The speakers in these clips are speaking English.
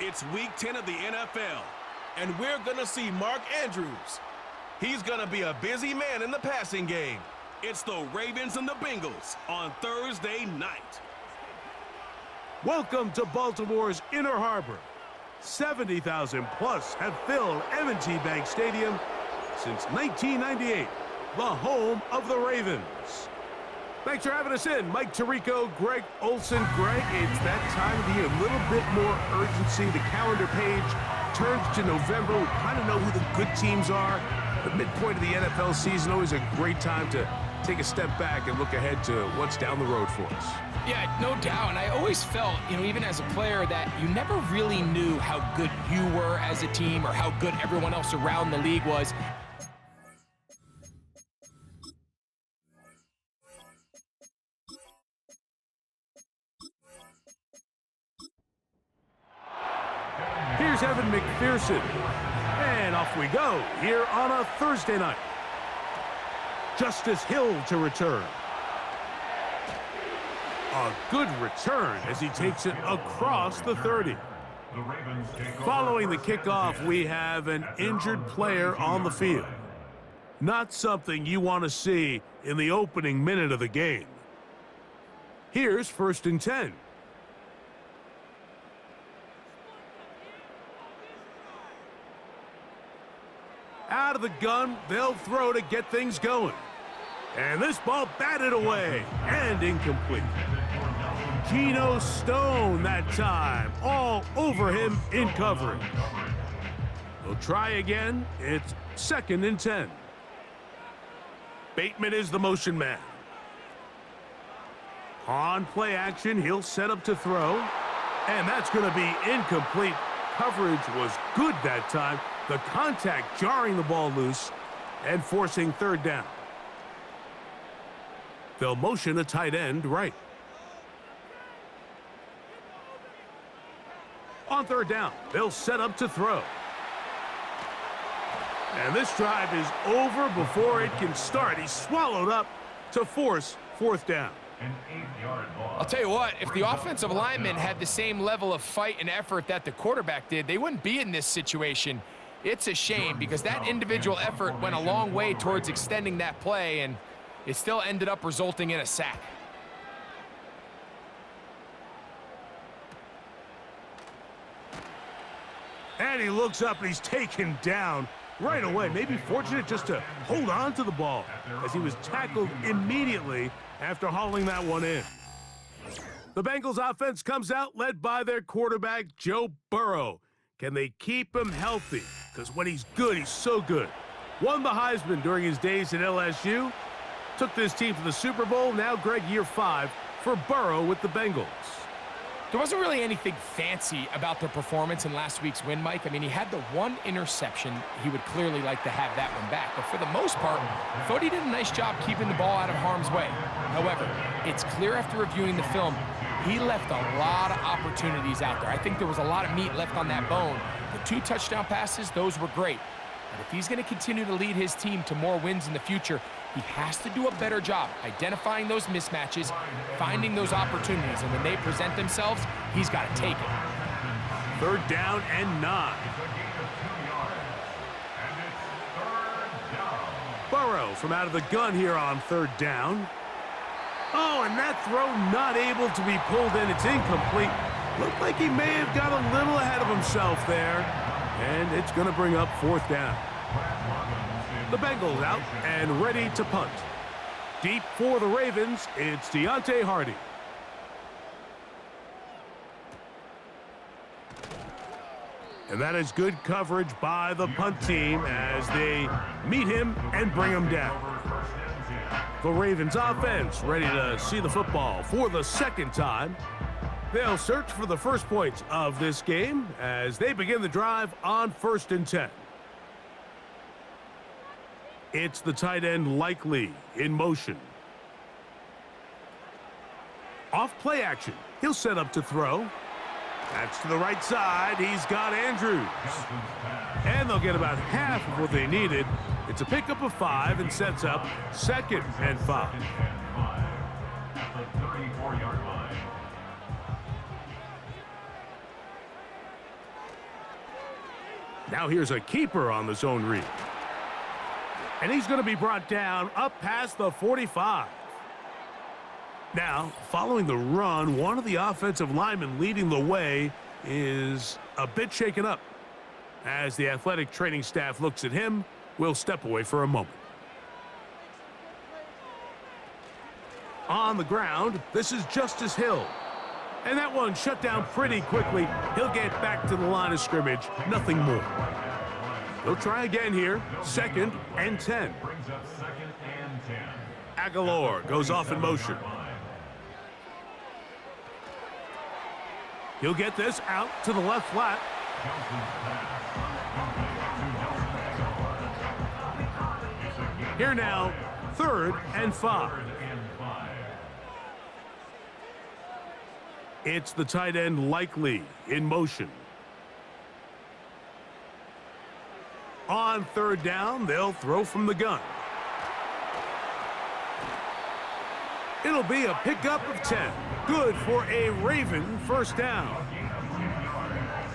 It's Week 10 of the NFL, and we're going to see Mark Andrews. He's going to be a busy man in the passing game. It's the Ravens and the Bengals on Thursday night. Welcome to Baltimore's Inner Harbor. 70,000 plus have filled M&T Bank Stadium since 1998, the home of the Ravens. Thanks for having us in. Mike Tirico, Greg Olson. Greg, it's that time of the year. A little bit more urgency. The calendar page turns to November. We kind of know who the good teams are. The midpoint of the NFL season, always a great time to take a step back and look ahead to what's down the road for us. Yeah, no doubt. And I always felt, even as a player, that you never really knew how good you were as a team or how good everyone else around the league was. Here's Evan McPherson. And off we go here on a Thursday night. Justice Hill to return. A good return as he takes it across the 30. Following the kickoff, we have an injured player on the field. Not something you want to see in the opening minute of the game. Here's 1st and 10. Out of the gun, they'll throw to get things going. And this ball batted away and incomplete. Geno Stone that time, all over him in coverage. They'll try again. It's 2nd and 10. Bateman is the motion man. On play action, he'll set up to throw. And that's going to be incomplete. Coverage was good that time. The contact jarring the ball loose and forcing 3rd down. They'll motion a tight end right. On 3rd down, they'll set up to throw. And this drive is over before it can start. He's swallowed up to force 4th down. I'll tell you what, if the offensive lineman had the same level of fight and effort that the quarterback did, they wouldn't be in this situation. It's a shame because that individual effort went a long way towards extending that play, and it still ended up resulting in a sack. And he looks up and he's taken down right away. Maybe fortunate just to hold on to the ball as he was tackled immediately after hauling that one in. The Bengals offense comes out led by their quarterback, Joe Burrow. Can they keep him healthy? Because when he's good, he's so good. Won the Heisman during his days at LSU. Took this team to the Super Bowl. Now, Greg, year 5 for Burrow with the Bengals. There wasn't really anything fancy about their performance in last week's win, Mike. He had the one interception. He would clearly like to have that one back. But for the most part, I thought he did a nice job keeping the ball out of harm's way. However, it's clear after reviewing the film, he left a lot of opportunities out there. I think there was a lot of meat left on that bone. The 2 touchdown passes, those were great. But if he's going to continue to lead his team to more wins in the future, he has to do a better job identifying those mismatches, finding those opportunities, and when they present themselves, he's got to take it. 3rd down and 9. Burrow from out of the gun here on 3rd down. Oh, and that throw not able to be pulled in. It's incomplete. Looked like he may have got a little ahead of himself there. And it's going to bring up 4th down. The Bengals out and ready to punt. Deep for the Ravens, it's Deontay Hardy. And that is good coverage by the punt team as they meet him and bring him down. The Ravens offense ready to see the football for the 2nd time. They'll search for the first points of this game as they begin the drive on 1st and 10. It's the tight end Likely in motion. Off play action. He'll set up to throw. That's to the right side. He's got Andrews. And they'll get about half of what they needed. It's a pickup of 5 and sets up 2nd and 5. At the 34-yard line. Now here's a keeper on the zone read. And he's going to be brought down up past the 45. Now, following the run, one of the offensive linemen leading the way is a bit shaken up. As the athletic training staff looks at him, we'll step away for a moment. On the ground, this is Justice Hill. And that one shut down pretty quickly. He'll get back to the line of scrimmage, nothing more. They'll try again here, 2nd and 10. Aguilar goes off in motion. He'll get this out to the left flat. Here now, 3rd and 5. It's the tight end Likely in motion. On 3rd down, they'll throw from the gun. It'll be a pickup of 10. Good for a Raven first down.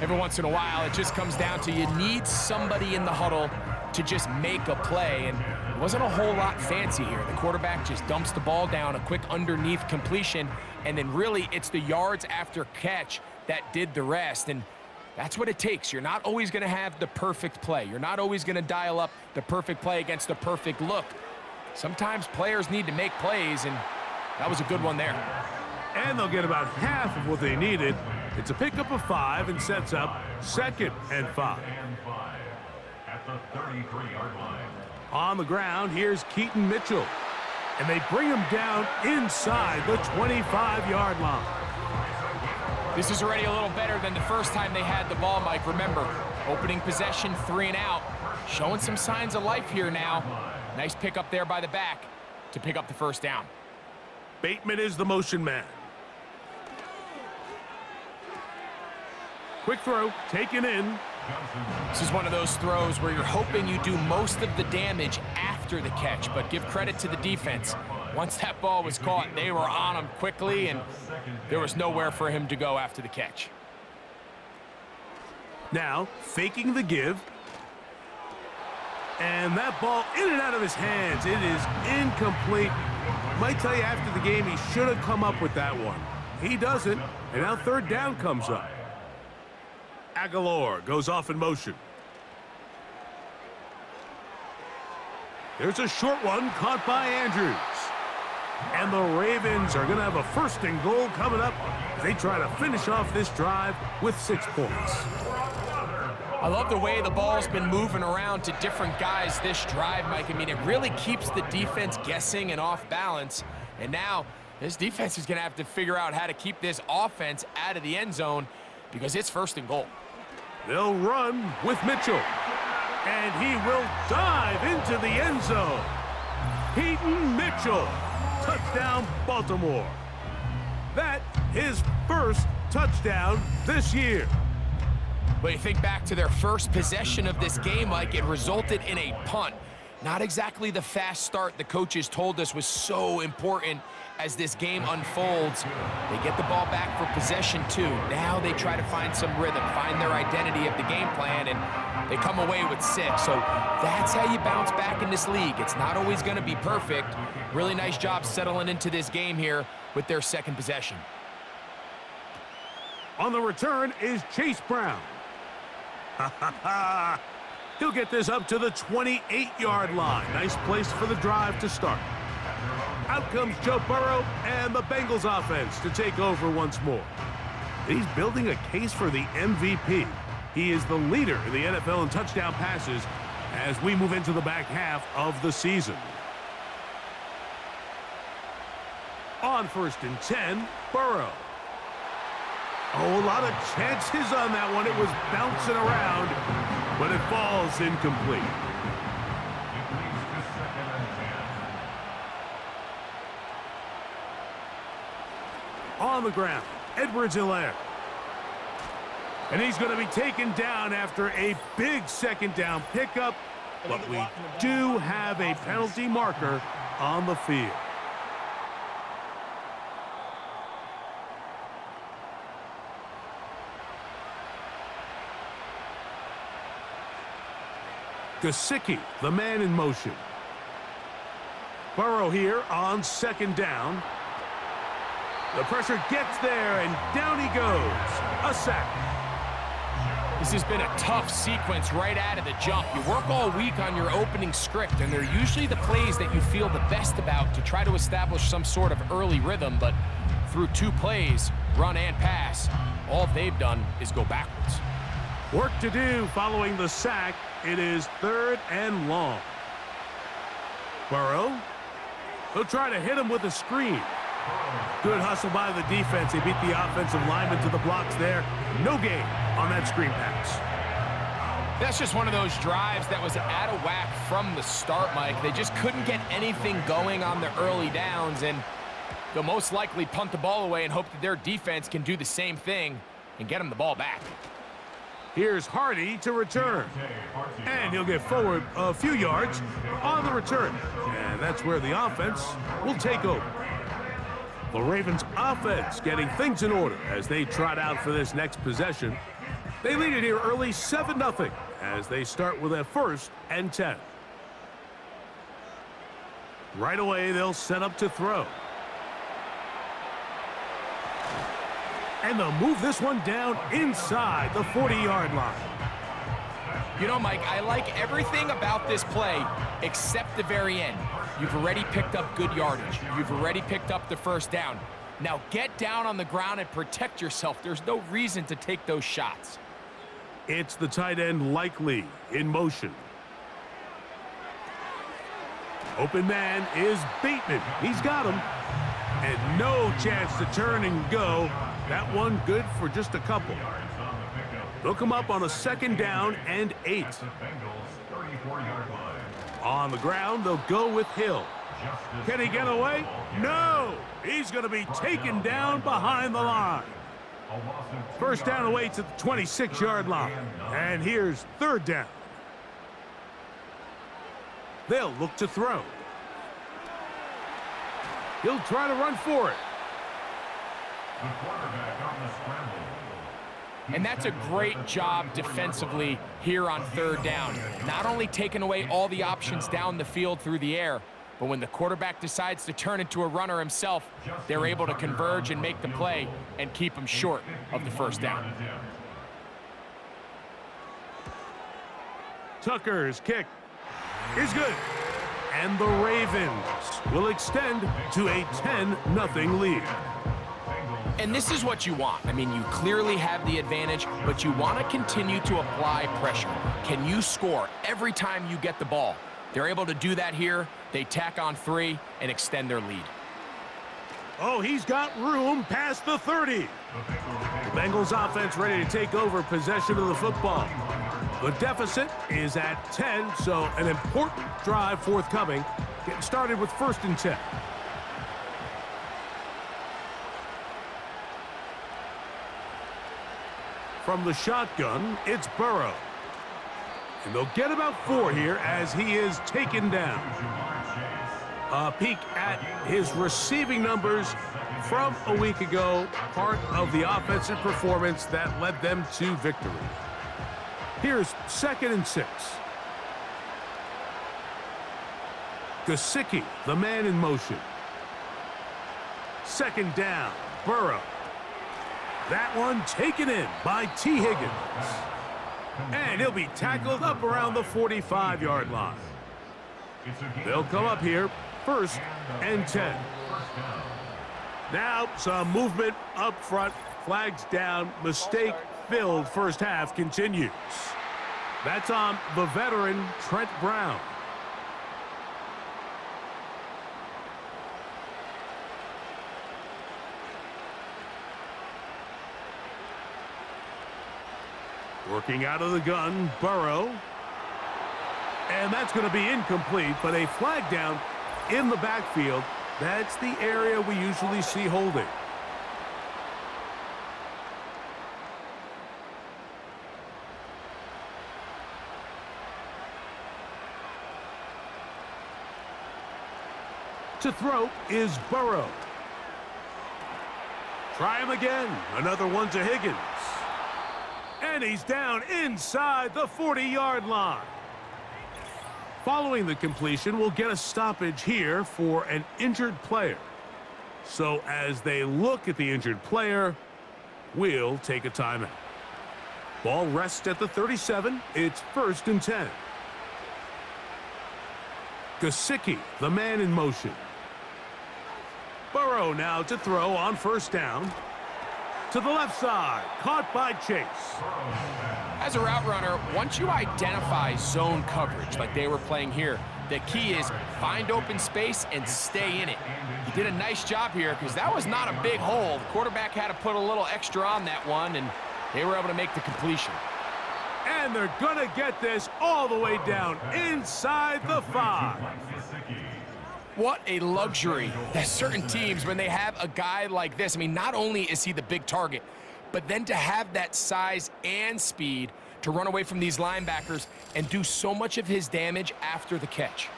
Every once in a while, it just comes down to you need somebody in the huddle to just make a play, and it wasn't a whole lot fancy here. The quarterback just dumps the ball down, a quick underneath completion, and then really it's the yards after catch that did the rest, and that's what it takes. You're not always going to have the perfect play. You're not always going to dial up the perfect play against the perfect look. Sometimes players need to make plays, and that was a good one there. And they'll get about half of what they needed. It's a pickup of 5 and sets up 2nd and 5. At the 33-yard line. On the ground, here's Keaton Mitchell. And they bring him down inside the 25-yard line. This is already a little better than the first time they had the ball, Mike. Remember, opening possession, 3 and out. Showing some signs of life here now. Nice pickup there by the back to pick up the first down. Bateman is the motion man. Quick throw, taken in. This is one of those throws where you're hoping you do most of the damage after the catch, but give credit to the defense. Once that ball was caught, they were on him quickly, and there was nowhere for him to go after the catch. Now, faking the give. And that ball in and out of his hands. It is incomplete. Might tell you after the game he should have come up with that one. He doesn't, and now 3rd down comes up. Aguilar goes off in motion. There's a short one caught by Andrews. And the Ravens are going to have a 1st and goal coming up as they try to finish off this drive with 6 points. I love the way the ball's been moving around to different guys this drive, Mike. I mean, it really keeps the defense guessing and off balance. And now this defense is going to have to figure out how to keep this offense out of the end zone because it's 1st and goal. They'll run with Mitchell. And he will dive into the end zone. Peyton Mitchell. Touchdown, Baltimore. That his 1st touchdown this year. But you think back to their first possession of this game, like it resulted in a punt. Not exactly the fast start the coaches told us was so important as this game unfolds. They get the ball back for possession 2. Now they try to find some rhythm, find their identity of the game plan, and they come away with 6. So that's how you bounce back in this league. It's not always going to be perfect. Really nice job settling into this game here with their 2nd possession. On the return is Chase Brown. He'll get this up to the 28-yard line. Nice place for the drive to start. Out comes Joe Burrow and the Bengals offense to take over once more. He's building a case for the MVP. He is the leader in the NFL in touchdown passes as we move into the back half of the season. On 1st and 10, Burrow. Oh, a lot of chances on that one. It was bouncing around, but it falls incomplete. On the ground, Edwards-Helaire. And he's going to be taken down after a big 2nd down pickup, but we do have a penalty marker on the field. Gesicki, the man in motion. Burrow here on second down. The pressure gets there, and down he goes. A sack. This has been a tough sequence right out of the jump. You work all week on your opening script, and they're usually the plays that you feel the best about to try to establish some sort of early rhythm, but through 2 plays, run and pass, all they've done is go backwards. Work to do following the sack. It is 3rd and long. Burrow. He'll try to hit him with a screen. Good hustle by the defense. They beat the offensive lineman to the blocks there. No gain on that screen pass. That's just one of those drives that was out of whack from the start, Mike. They just couldn't get anything going on the early downs, and they'll most likely punt the ball away and hope that their defense can do the same thing and get them the ball back. Here's Hardy to return. And he'll get forward a few yards on the return. And that's where the offense will take over. The Ravens offense getting things in order as they trot out for this next possession. They lead it here early 7-0 as they start with a 1st and 10. Right away, they'll set up to throw. And they'll move this one down inside the 40-yard line. You know, Mike, I like everything about this play except the very end. You've already picked up good yardage. You've already picked up the 1st down. Now get down on the ground and protect yourself. There's no reason to take those shots. It's the tight end Likely in motion. Open man is Bateman. He's got him. And no chance to turn and go. That one good for just a couple. They'll come up on a 2nd down and 8. On the ground, they'll go with Hill. Can he get away? No! He's going to be taken down behind the line. 1st down away to the 26-yard line. And here's 3rd down. They'll look to throw. He'll try to run for it. And that's a great job defensively here on 3rd down. Not only taking away all the options down the field through the air, but when the quarterback decides to turn into a runner himself, they're able to converge and make the play and keep him short of the 1st down. Tucker's kick is good. And the Ravens will extend to a 10-0 lead. And this is what you want. I mean, you clearly have the advantage, but you want to continue to apply pressure. Can you score every time you get the ball? They're able to do that here. They tack on 3 and extend their lead. Oh, he's got room past the 30. The Bengals offense ready to take over possession of the football. The deficit is at 10, so an important drive forthcoming. Getting started with 1st and 10. From the shotgun, it's Burrow. And they'll get about 4 here as he is taken down. A peek at his receiving numbers from a week ago, part of the offensive performance that led them to victory. Here's 2nd and 6. Gesicki, the man in motion. 2nd down, Burrow. That one taken in by T. Higgins. And he'll be tackled up around the 45-yard line. They'll come up here 1st and 10. Now some movement up front. Flags down. Mistake-filled 1st half continues. That's on the veteran Trent Brown. Working out of the gun, Burrow. And that's going to be incomplete, but a flag down in the backfield. That's the area we usually see holding. To throw is Burrow. Try him again. Another one to Higgins. And he's down inside the 40-yard line. following the completion will get a stoppage here for an injured player. So as they look at the injured player, we'll take a timeout. Ball rests at the 37. It's 1st and 10. Gesicki, the man in motion. Burrow now to throw on 1st down. To the left side, caught by Chase. As a route runner, once you identify zone coverage like they were playing here, the key is find open space and stay in it. He did a nice job here because that was not a big hole. The quarterback had to put a little extra on that one, and they were able to make the completion. And they're going to get this all the way down inside the 5. What a luxury that certain teams, when they have a guy like this, I mean, not only is he the big target, but then to have that size and speed to run away from these linebackers and do so much of his damage after the catch.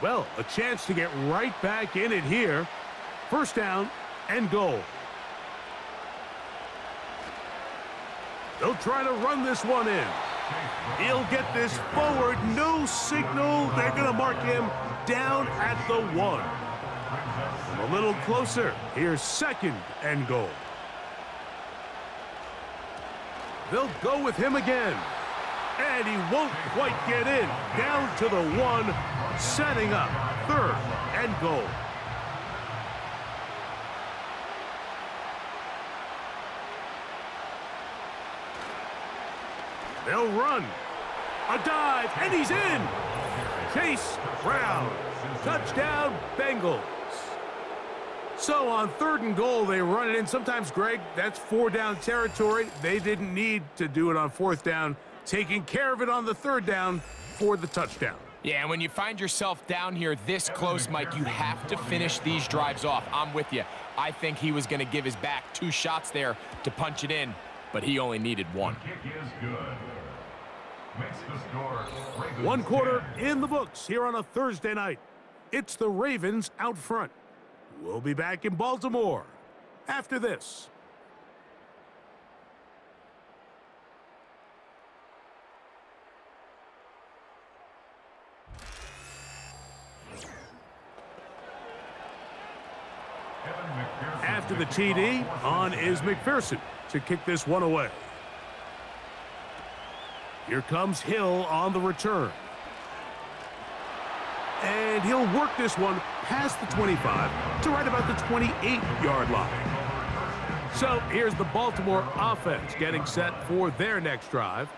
Well, a chance to get right back in it here. 1st down and goal. They'll try to run this one in. He'll get this forward. No signal. They're going to mark him down at the 1. A little closer. Here's 2nd and goal. They'll go with him again. And he won't quite get in. Down to the 1. Setting up 3rd and goal. They'll run. A dive, and he's in. Chase Brown. Touchdown, Bengals. So on 3rd and goal, they run it in. Sometimes, Greg, that's 4-down territory. They didn't need to do it on 4th down. Taking care of it on the 3rd down for the touchdown. Yeah, and when you find yourself down here this close, Mike, you have to finish these drives off. I'm with you. I think he was going to give his back 2 shots there to punch it in, but he only needed 1. Kick is good. Makes the score. 1 quarter in the books here on a Thursday night. It's the Ravens out front. We'll be back in Baltimore after this. After the TD, on is McPherson to kick this one away. Here comes Hill on the return. And he'll work this one past the 25 to right about the 28-yard line. So here's the Baltimore offense getting set for their next drive.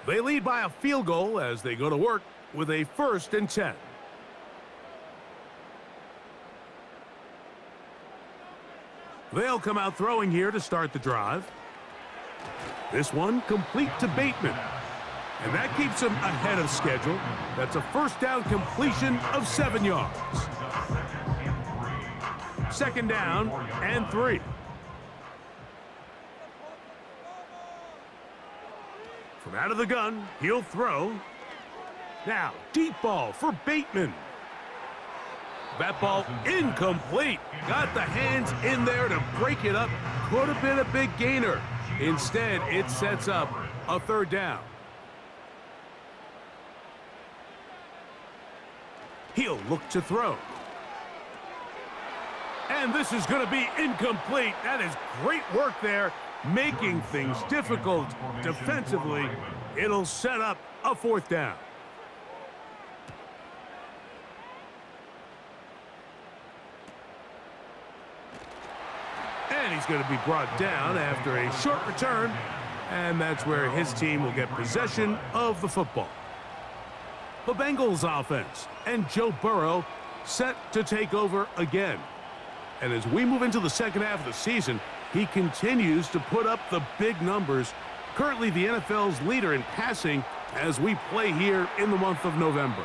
They lead by a field goal as they go to work with a 1st and 10. They'll come out throwing here to start the drive. This one complete to Bateman. And that keeps him ahead of schedule. That's a 1st down completion of 7 yards. 2nd down and 3. From out of the gun, he'll throw. Now, deep ball for Bateman. That ball incomplete. Got the hands in there to break it up. Could have been a big gainer. Instead, it sets up a 3rd down. He'll look to throw. And this is going to be incomplete. That is great work there, making things difficult defensively. It'll set up a 4th down. And he's going to be brought down after a short return. And that's where his team will get possession of the football. The Bengals offense and Joe Burrow set to take over again. And as we move into the 2nd half of the season, he continues to put up the big numbers. Currently the NFL's leader in passing as we play here in the month of November.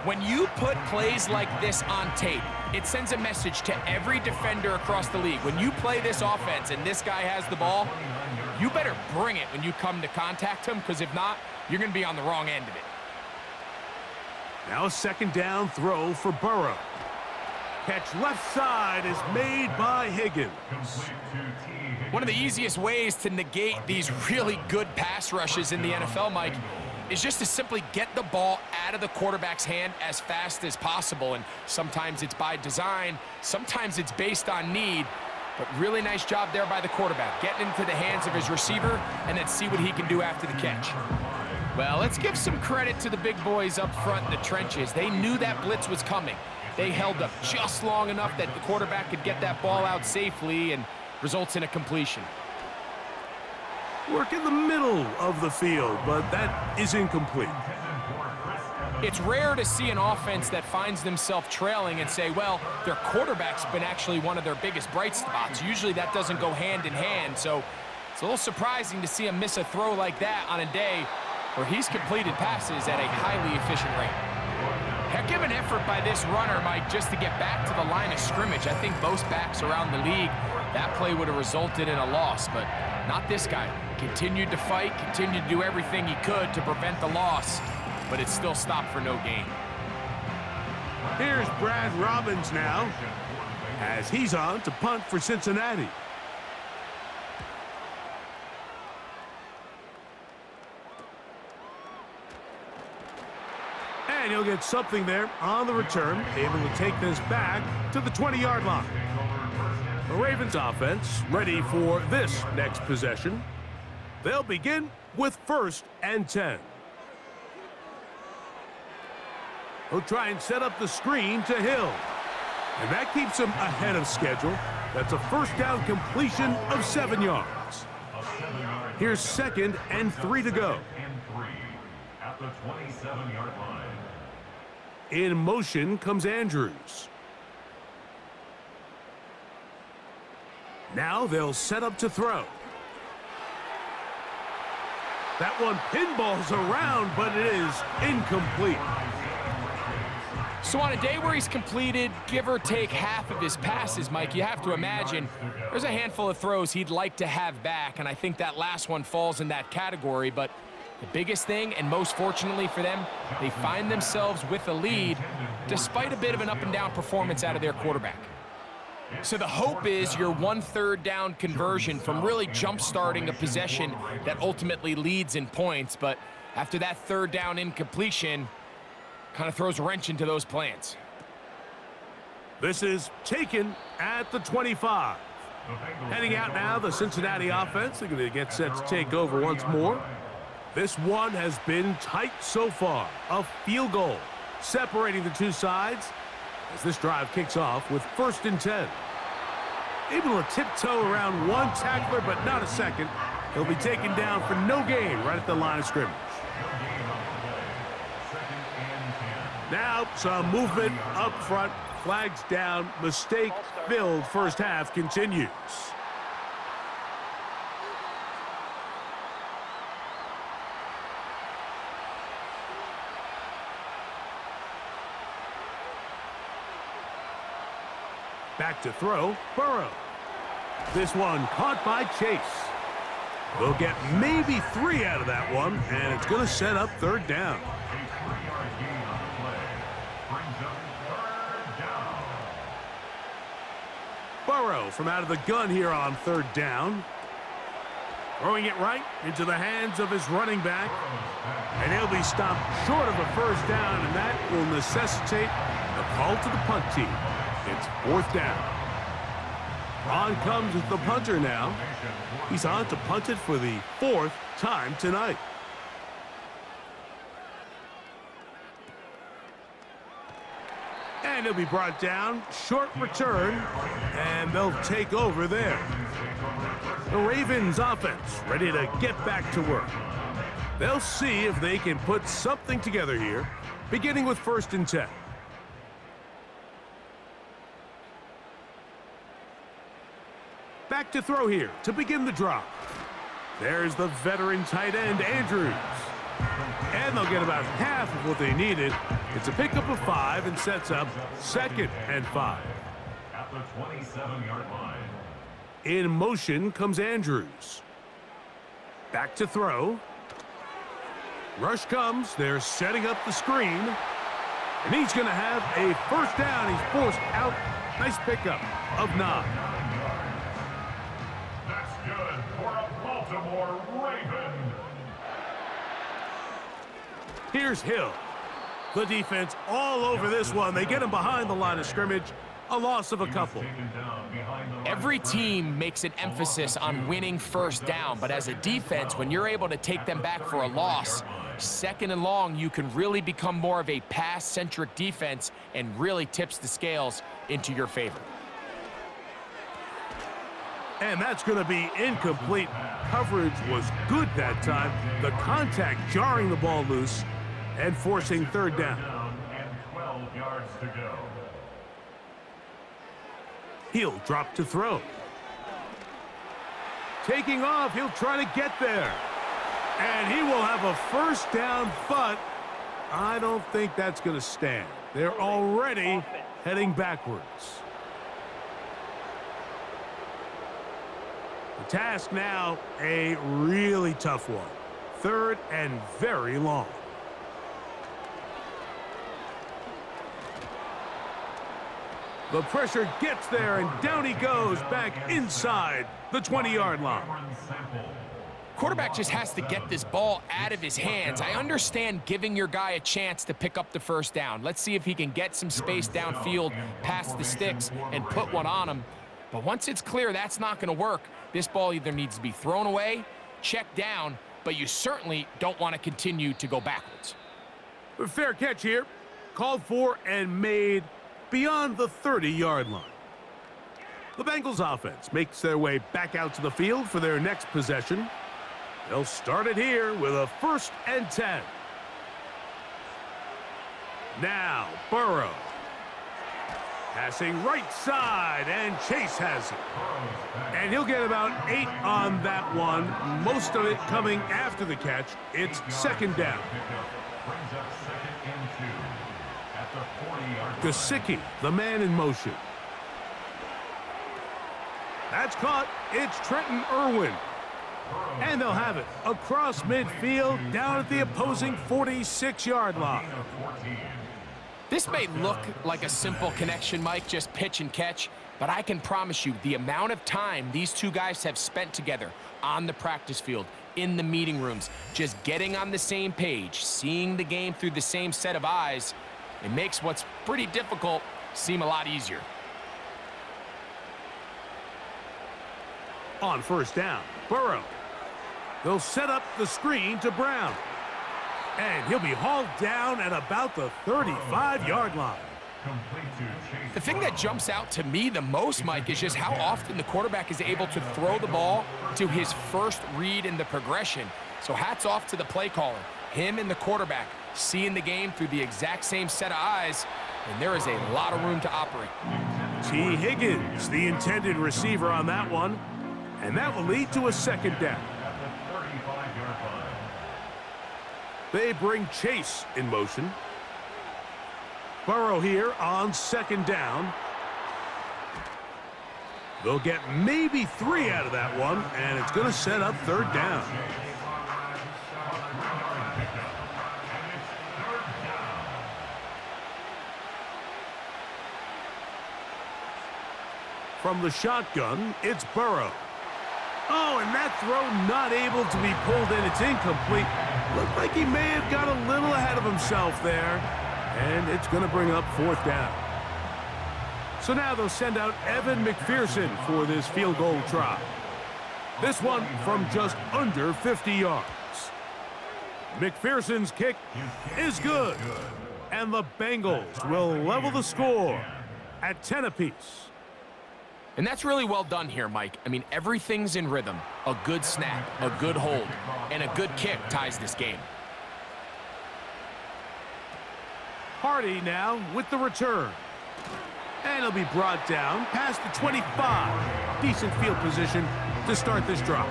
When you put plays like this on tape, it sends a message to every defender across the league. When you play this offense and this guy has the ball, you better bring it when you come to contact him, because if not, you're going to be on the wrong end of it. Now a 2nd down throw for Burrow. Catch left side is made by Higgins. One of the easiest ways to negate these really good pass rushes in the NFL, Mike, is just to simply get the ball out of the quarterback's hand as fast as possible. And sometimes it's by design, sometimes it's based on need. But really nice job there by the quarterback, getting into the hands of his receiver and then see what he can do after the catch. Well, let's give some credit to the big boys up front in the trenches. They knew that blitz was coming. They held up just long enough that the quarterback could get that ball out safely and results in a completion. Work in the middle of the field, but that is incomplete. It's rare to see an offense that finds themselves trailing and say, well, their quarterback's been actually one of their biggest bright spots. Usually that doesn't go hand in hand, so it's a little surprising to see him miss a throw like that on a day where he's completed passes at a highly efficient rate. Heck of an effort by this runner, Mike, just to get back to the line of scrimmage. I think most backs around the league, that play would have resulted in a loss, but not this guy. Continued to fight, continued to do everything he could to prevent the loss, but it still stopped for no gain. Here's Brad Robbins now, as he's on to punt for Cincinnati. And he'll get something there on the return, able to take this back to the 20-yard line. The Ravens offense ready for this next possession. They'll begin with 1st and 10. He'll try and set up the screen to Hill. And that keeps him ahead of schedule. That's a first down completion of 7 yards. Here's 2nd and 3 to go. At the 27-yard line. In motion comes Andrews. Now they'll set up to throw. That one pinballs around, but it is incomplete. So on a day where he's completed, give or take half of his passes, Mike, you have to imagine there's a handful of throws he'd like to have back, and I think that last one falls in that category. But the biggest thing, and most fortunately for them, they find themselves with a lead despite a bit of an up-and-down performance out of their quarterback. So the hope is your 1/3 down conversion from really jump-starting a possession that ultimately leads in points. But after that 3rd down incompletion, kind of throws a wrench into those plans. This is taken at the 25. Heading out now, the Cincinnati offense. They're going to get set to take over once more. This one has been tight so far. A field goal separating the two sides as this drive kicks off with 1st and 10. Able to tiptoe around one tackler, but not a second. He'll be taken down for no gain right at the line of scrimmage. Now some movement up front. Flags down. Mistake-filled first half continues. Back to throw, Burrow. This one caught by Chase. They'll get maybe 3 out of that one, and it's going to set up 3rd down. Burrow from out of the gun here on 3rd down. Throwing it right into the hands of his running back. And he'll be stopped short of a 1st down, and that will necessitate a call to the punt team. It's 4th down. On comes the punter now. He's on to punt it for the 4th time tonight. And he'll be brought down. Short return. And they'll take over there. The Ravens offense ready to get back to work. They'll see if they can put something together here, beginning with 1st and 10. Back to throw here to begin the drop. There's the veteran tight end, Andrews. And they'll get about half of what they needed. It's a pickup of 5 and sets up 2nd and 5. At the 27-yard line. In motion comes Andrews. Back to throw. Rush comes. They're setting up the screen. And he's going to have a 1st down. He's forced out. Nice pickup of 9. That's good for a Baltimore Raven. Here's Hill. The defense all over this one. They get him behind the line of scrimmage. A loss of a couple. Every team makes an emphasis on winning first down, but as a defense, when you're able to take them back for a loss, second and long, you can really become more of a pass-centric defense and really tips the scales into your favor. And that's going to be incomplete. Coverage was good that time. The contact jarring the ball loose and forcing third down. And 12 yards to go. He'll drop to throw. Taking off, he'll try to get there. And he will have a first down, but I don't think that's going to stand. They're already heading backwards. The task now, a really tough one. Third and very long. The pressure gets there, and down he goes back inside the 20-yard line. Quarterback just has to get this ball out of his hands. I understand giving your guy a chance to pick up the first down. Let's see if he can get some space downfield past the sticks and put one on him. But once it's clear that's not going to work, this ball either needs to be thrown away, checked down, but you certainly don't want to continue to go backwards. Fair catch here. Called for and made beyond the 30-yard line. The Bengals offense makes their way back out to the field for their next possession. They'll start it here with a 1st and 10. Now, Burrow. Passing right side, and Chase has it. And he'll get about 8 on that one, most of it coming after the catch. It's second down. Gesicki, the man in motion. That's caught. It's Trenton Irwin. And they'll have it across midfield, down at the opposing 46-yard line. This may look like a simple connection, Mike, just pitch and catch, but I can promise you the amount of time these two guys have spent together on the practice field, in the meeting rooms, just getting on the same page, seeing the game through the same set of eyes, it makes what's pretty difficult seem a lot easier. On first down, Burrow. They'll set up the screen to Brown. And he'll be hauled down at about the 35-yard line. The thing that jumps out to me the most, Mike, is just how often the quarterback is able to throw the ball to his first read in the progression. So hats off to the play caller. Him and the quarterback seeing the game through the exact same set of eyes, and there is a lot of room to operate. T. Higgins, the intended receiver on that one, and that will lead to a second down. They bring Chase in motion. Burrow here on second down. They'll get maybe 3 out of that one, and it's going to set up third down. From the shotgun, it's Burrow. Oh, and that throw not able to be pulled in. It's incomplete. Looked like he may have got a little ahead of himself there. And it's going to bring up 4th down. So now they'll send out Evan McPherson for this field goal try. This one from just under 50 yards. McPherson's kick is good. And the Bengals will level the score at 10 apiece. And that's really well done here, Mike. I mean, everything's in rhythm. A good snap, a good hold, and a good kick ties this game. Hardy now with the return. And he'll be brought down past the 25. Decent field position to start this drive.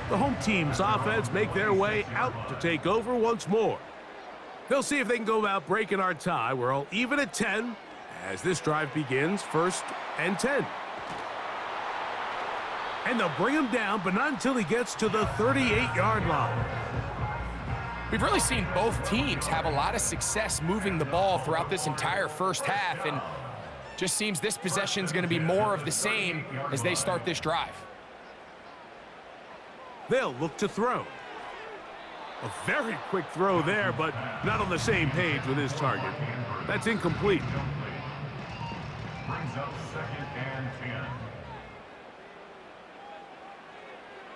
The home team's offense make their way out to take over once more. They'll see if they can go about breaking our tie. We're all even at 10 as this drive begins, 1st and 10. And they'll bring him down, but not until he gets to the 38-yard line. We've really seen both teams have a lot of success moving the ball throughout this entire first half, and just seems this possession is going to be more of the same as they start this drive. They'll look to throw. A very quick throw there, but not on the same page with his target. That's incomplete. Brings up 2nd and 10.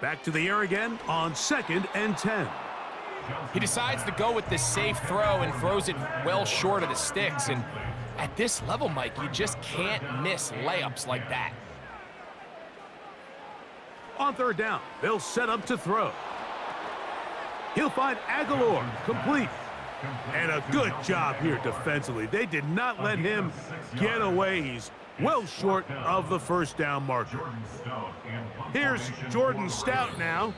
Back to the air again on 2nd and 10. He decides to go with this safe throw and throws it well short of the sticks. And at this level, Mike, you just can't miss layups like that. On 3rd down, they'll set up to throw. He'll find Aguilar, complete. And a good job here defensively. They did not let him get away. He's well short of the 1st down marker. Here's Jordan Stout now.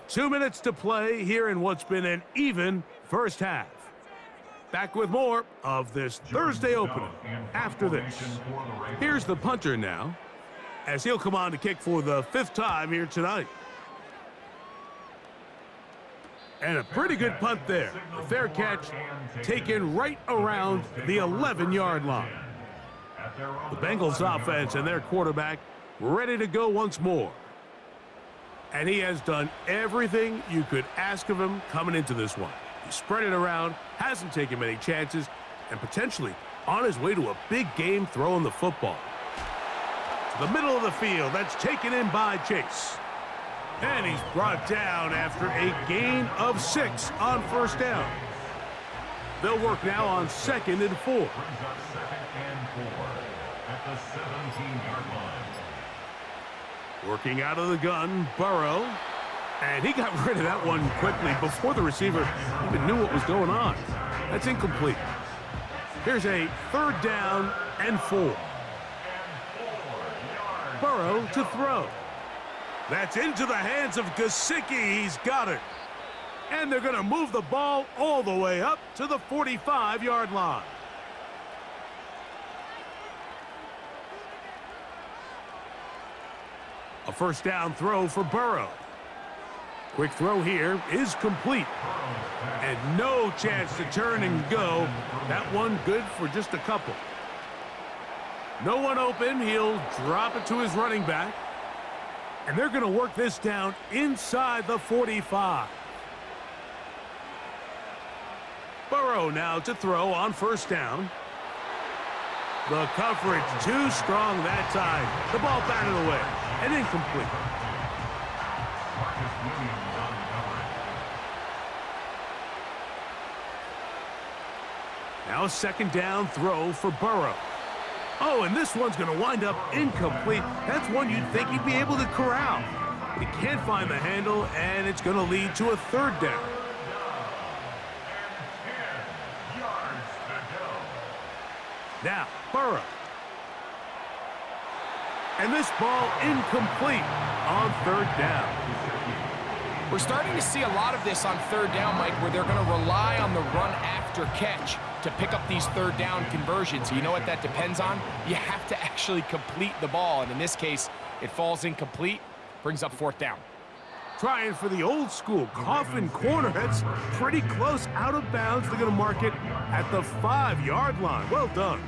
2 minutes to play here in what's been an even first half. Back with more of this Thursday opener after this. Here's the punter now, as he'll come on to kick for the 5th time here tonight. And a pretty good punt there. A fair catch taken right around the 11-yard line. The Bengals offense and their quarterback ready to go once more. And he has done everything you could ask of him coming into this one. He spread it around, hasn't taken many chances, and potentially on his way to a big game throwing the football. To the middle of the field, that's taken in by Chase. And he's brought down after a gain of 6 on 1st down. They'll work now on 2nd and 4. Brings up 2nd and 4 at the 17-yard line. Working out of the gun, Burrow. And he got rid of that one quickly before the receiver even knew what was going on. That's incomplete. Here's a 3rd down and 4. Burrow to throw. That's into the hands of Gesicki. He's got it. And they're going to move the ball all the way up to the 45-yard line. A 1st down throw for Burrow. Quick throw here is complete. And no chance to turn and go. That one good for just a couple. No one open. He'll drop it to his running back. And they're going to work this down inside the 45. Burrow now to throw on 1st down. The coverage too strong that time. The ball batted away and incomplete. Now a 2nd down throw for Burrow. Oh, and this one's going to wind up incomplete. That's one you'd think he'd be able to corral. But he can't find the handle, and it's going to lead to a 3rd down. Now, Burrow. And this ball incomplete on 3rd down. We're starting to see a lot of this on 3rd down, Mike, where they're going to rely on the run after catch to pick up these 3rd down conversions. You know what that depends on? You have to actually complete the ball, and in this case, it falls incomplete, brings up 4th down. Trying for the old school coffin corner. That's pretty close out of bounds. They're going to mark it at the 5-yard line. Well done.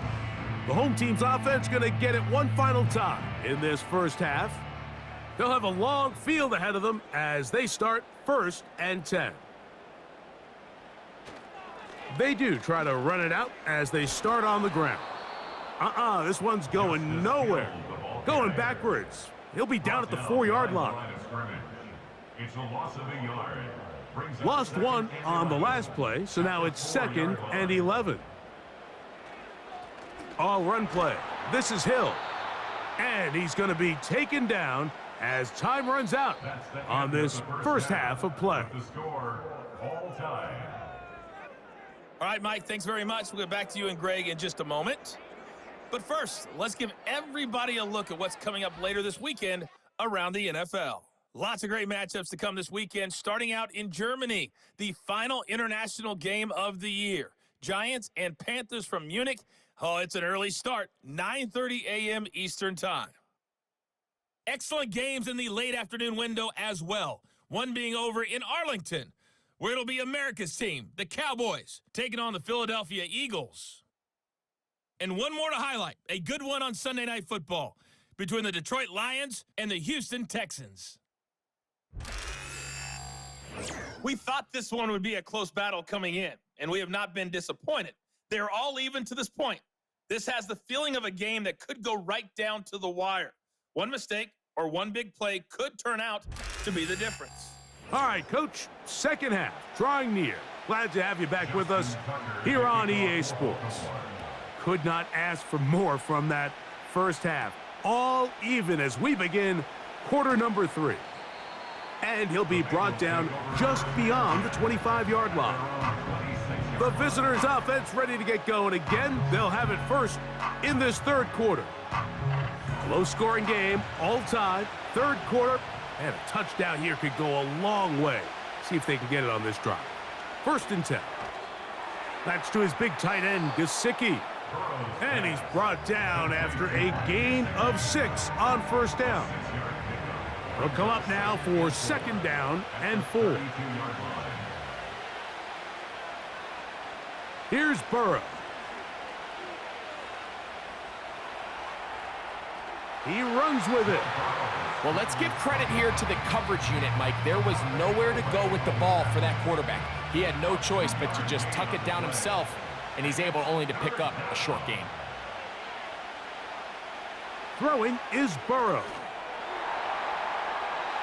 The home team's offense going to get it one final time in this 1st half. They'll have a long field ahead of them as they start 1st and 10. They do try to run it out as they start on the ground. This one's going nowhere. Going backwards. He'll be down at the 4-yard line. It's a loss of a yard. Lost one on the last play, so now it's 2nd and 11. All run play. This is Hill. And he's going to be taken down as time runs out on this 1st half of play. The score, all time. All right, Mike, thanks very much. We'll get back to you and Greg in just a moment. But first, let's give everybody a look at what's coming up later this weekend around the NFL. Lots of great matchups to come this weekend, starting out in Germany, the final international game of the year. Giants and Panthers from Munich. Oh, it's an early start, 9:30 a.m. Eastern Time. Excellent games in the late afternoon window as well. One being over in Arlington, where it'll be America's team, the Cowboys, taking on the Philadelphia Eagles. And one more to highlight, a good one on Sunday Night Football between the Detroit Lions and the Houston Texans. We thought this one would be a close battle coming in, and we have not been disappointed. They're all even to this point. This has the feeling of a game that could go right down to the wire. One mistake or one big play could turn out to be the difference. All right, Coach, second half, drawing near. Glad to have you back with us here on EA Sports. Could not ask for more from that first half. All even as we begin quarter number 3. And he'll be brought down just beyond the 25-yard line. The visitors' offense ready to get going again. They'll have it first in this third quarter. Low-scoring game, all time, third quarter, and a touchdown here could go a long way. See if they can get it on this drive. First and 10. That's to his big tight end, Gesicki. And he's brought down after a gain of 6 on first down. He'll come up now for second down and 4. Here's Burrow. He runs with it. Well, let's give credit here to the coverage unit, Mike. There was nowhere to go with the ball for that quarterback. He had no choice but to just tuck it down himself, and he's able only to pick up a short gain. Throwing is Burrow.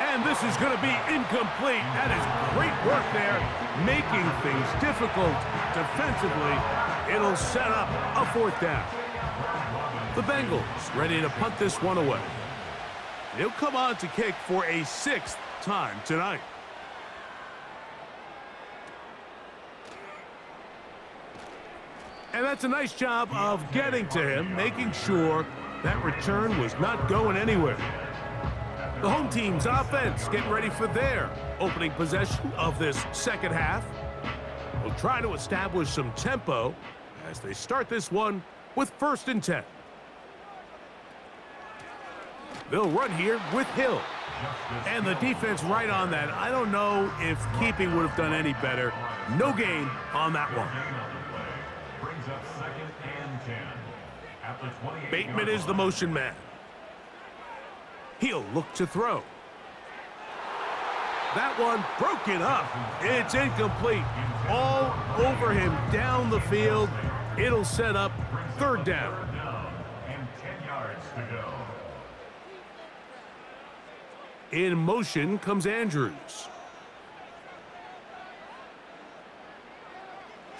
And this is going to be incomplete. That is great work there, making things difficult defensively. It'll set up a fourth down. The Bengals ready to punt this one away. He'll come on to kick for a 6th time tonight. And that's a nice job of getting to him, making sure that return was not going anywhere. The home team's offense getting ready for their opening possession of this second half. We'll try to establish some tempo as they start this one with first and 10. They'll run here with Hill. And the defense right on that. I don't know if keeping would have done any better. No gain on that one. Bateman is the motion man. He'll look to throw. That one broken up. It's incomplete. All over him down the field. It'll set up third down. And 10 yards to go. In motion comes Andrews.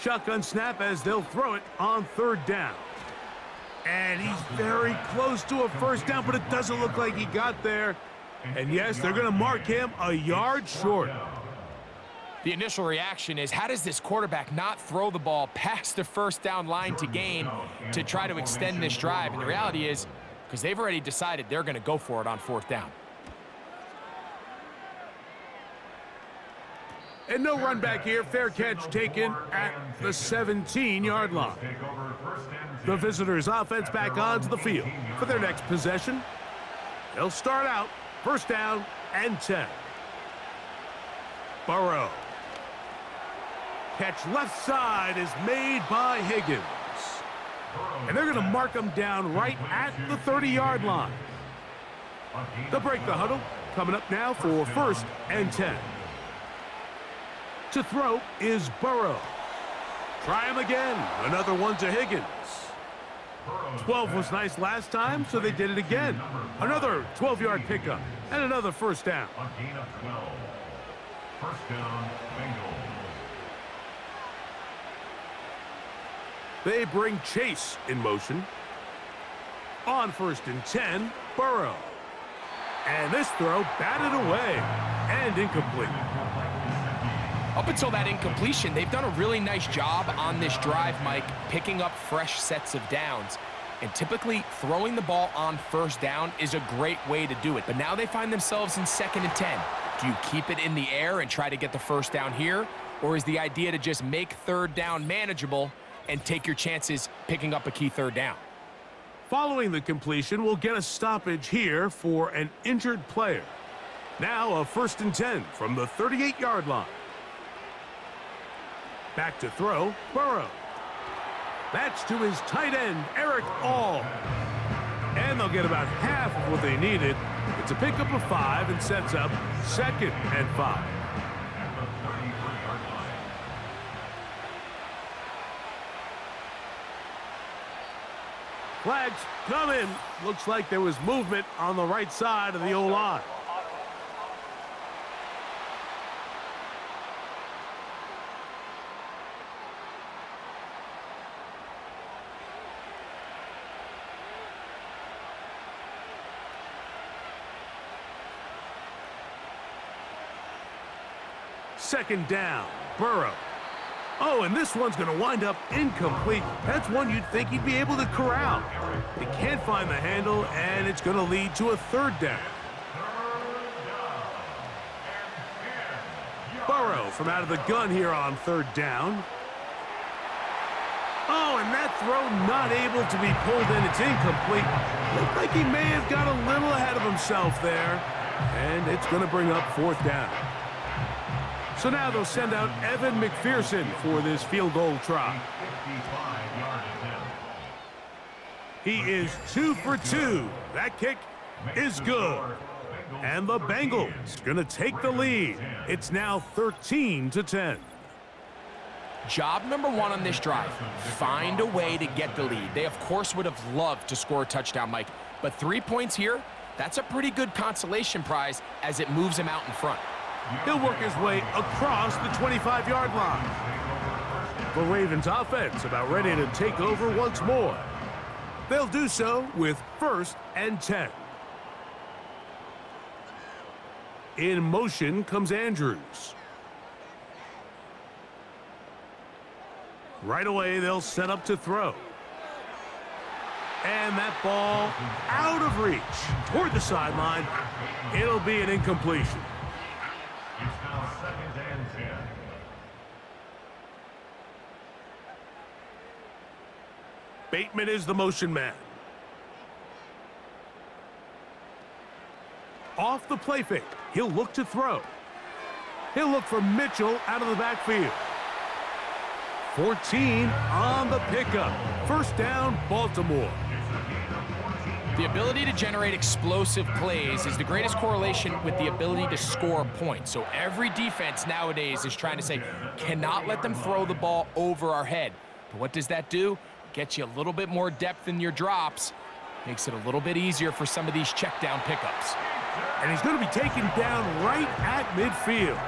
Shotgun snap as they'll throw it on third down. And he's very close to a first down, but it doesn't look like he got there. And yes, they're going to mark him a yard short. The initial reaction is, how does this quarterback not throw the ball past the first down line to gain to try to extend this drive? And the reality is, because they've already decided they're going to go for it on fourth down. And no run back here. Fair catch taken at the 17-yard line. The visitors' offense back onto the field for their next possession. They'll start out first down and 10. Burrow. Catch left side is made by Higgins. And they're going to mark him down right at the 30-yard line. They'll break the huddle. Coming up now for first and 10. To throw is Burrow. Try him again. Another one to Higgins. 12 was nice last time, so they did it again. Another 12-yard pickup and another first down. A gain of 12. First down, Bengals. They bring Chase in motion. On first and 10, Burrow. And this throw batted away and incomplete. Up until that incompletion, they've done a really nice job on this drive, Mike, picking up fresh sets of downs. And typically, throwing the ball on first down is a great way to do it. But now they find themselves in second and 10. Do you keep it in the air and try to get the first down here? Or is the idea to just make third down manageable and take your chances picking up a key third down? Following the completion, we'll get a stoppage here for an injured player. Now a first and 10 from the 38-yard line. Back to throw, Burrow. That's to his tight end, Eric All. And they'll get about half of what they needed. It's a pickup of 5 and sets up second and 5. Flags coming. Looks like there was movement on the right side of the O-line. Second down, Burrow. Oh, and this one's going to wind up incomplete. That's one you'd think he'd be able to corral. He can't find the handle, and it's going to lead to a third down. Burrow from out of the gun here on third down. Oh, and that throw not able to be pulled in. It's incomplete. Looked like he may have got a little ahead of himself there. And it's going to bring up fourth down. So now they'll send out Evan McPherson for this field goal try. He is 2 for 2. That kick is good. And the Bengals going to take the lead. It's now 13-10. Job number one on this drive, find a way to get the lead. They, of course, would have loved to score a touchdown, Mike. But 3 points here, that's a pretty good consolation prize as it moves him out in front. He'll work his way across the 25-yard line. The Ravens offense about ready to take over once more. They'll do so with 1st and 10. In motion comes Andrews. Right away, they'll set up to throw. And that ball out of reach toward the sideline. It'll be an incompletion. It's now 2nd and 10. Bateman is the motion man. Off the play fake, he'll look to throw. He'll look for Mitchell out of the backfield. 14 on the pickup. First down, Baltimore. The ability to generate explosive plays is the greatest correlation with the ability to score points. So every defense nowadays is trying to say, cannot let them throw the ball over our head. But what does that do? Gets you a little bit more depth in your drops. Makes it a little bit easier for some of these check down pickups. And he's going to be taken down right at midfield.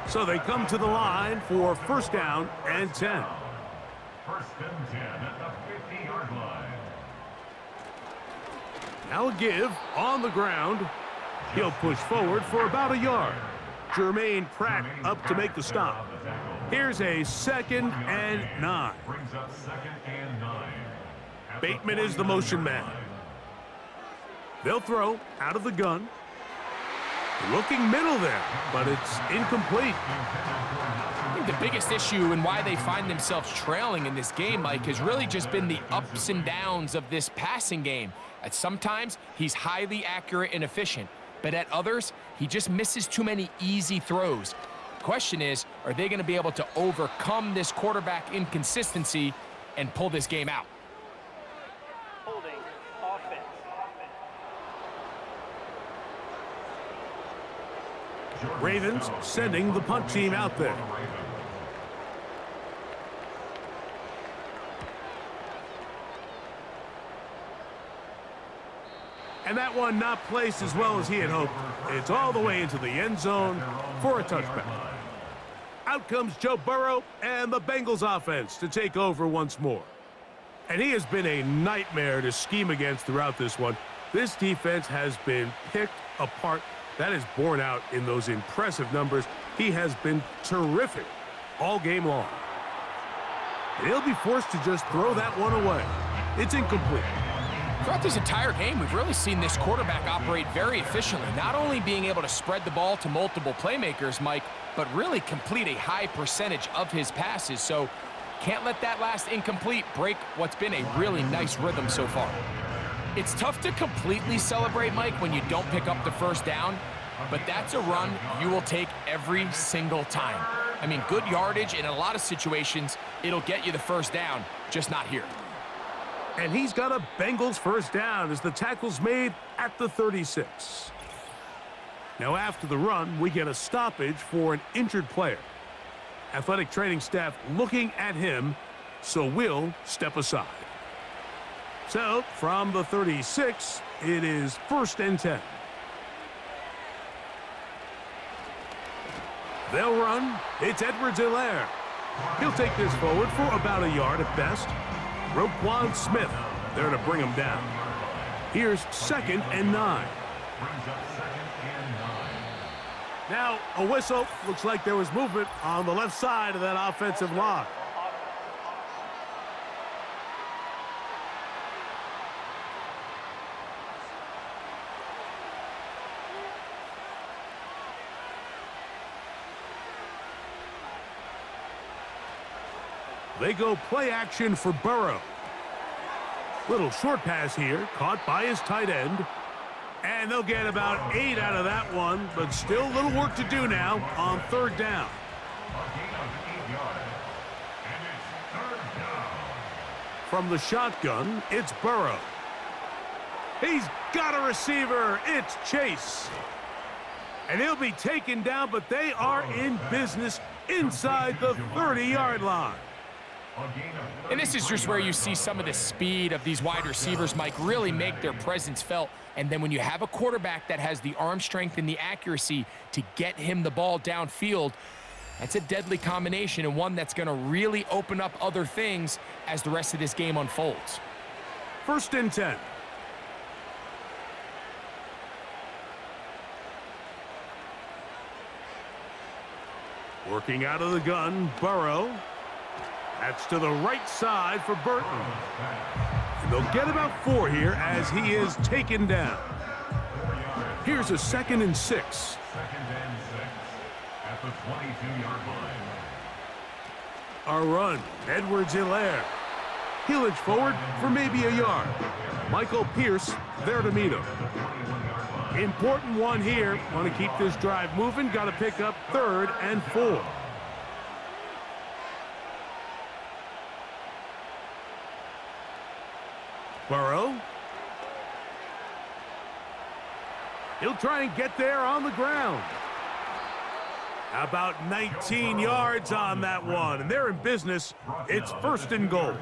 So they come to the line for first down and 10. 1st and 10 at the 50-yard line. Now a give on the ground. He'll push forward for about a yard. Jermaine Pratt up to make the stop. Here's a 2nd and 9. Brings up 2nd and 9. Bateman is the motion man. They'll throw out of the gun. Looking middle there, but it's incomplete. I think the biggest issue and why they find themselves trailing in this game, Mike, has really just been the ups and downs of this passing game. At sometimes, he's highly accurate and efficient, but at others, he just misses too many easy throws. The question is, are they going to be able to overcome this quarterback inconsistency and pull this game out? Holding offense. Ravens sending the punt team out there. And that one not placed as well as he had hoped. It's all the way into the end zone for a touchback. Out comes Joe Burrow and the Bengals offense to take over once more. And he has been a nightmare to scheme against throughout this one. This defense has been picked apart. That is borne out in those impressive numbers. He has been terrific all game long. And he'll be forced to just throw that one away. It's incomplete. Throughout this entire game, we've really seen this quarterback operate very efficiently, not only being able to spread the ball to multiple playmakers, Mike, but really complete a high percentage of his passes. So can't let that last incomplete break what's been a really nice rhythm so far. It's tough to completely celebrate, Mike, when you don't pick up the first down, but that's a run you will take every single time. I mean, good yardage in a lot of situations, it'll get you the first down, just not here. And he's got a Bengals first down as the tackle's made at the 36. Now after the run, we get a stoppage for an injured player. Athletic training staff looking at him, so we'll step aside. So, from the 36, it is 1st and 10. They'll run. It's Edwards-Helaire. He'll take this forward for about a yard at best. Roquan Smith there to bring him down. Here's 2nd and 9. Now, a whistle. Looks like there was movement on the left side of that offensive line. They go play action for Burrow. Little short pass here, caught by his tight end. And they'll get about 8 out of that one, but still a little work to do now on 3rd down. From the shotgun, it's Burrow. He's got a receiver. It's Chase. And he'll be taken down, but they are in business inside the 30-yard line. And this is just where you see some of the speed of these wide receivers, Mike, really make their presence felt. And then when you have a quarterback that has the arm strength and the accuracy to get him the ball downfield, that's a deadly combination and one that's going to really open up other things as the rest of this game unfolds. 1st and 10. Working out of the gun, Burrow. That's to the right side for Burton. And they'll get about 4 here as he is taken down. Here's a 2nd and 6. 2nd and 6 at the 22-yard line. A run. Edwards-Helaire. He'll inch forward for maybe a yard. Michael Pierce there to meet him. Important one here. Want to keep this drive moving. Got to pick up 3rd and 4. Burrow. He'll try and get there on the ground. About 19 yards on that one, and they're in business. It's 1st and goal.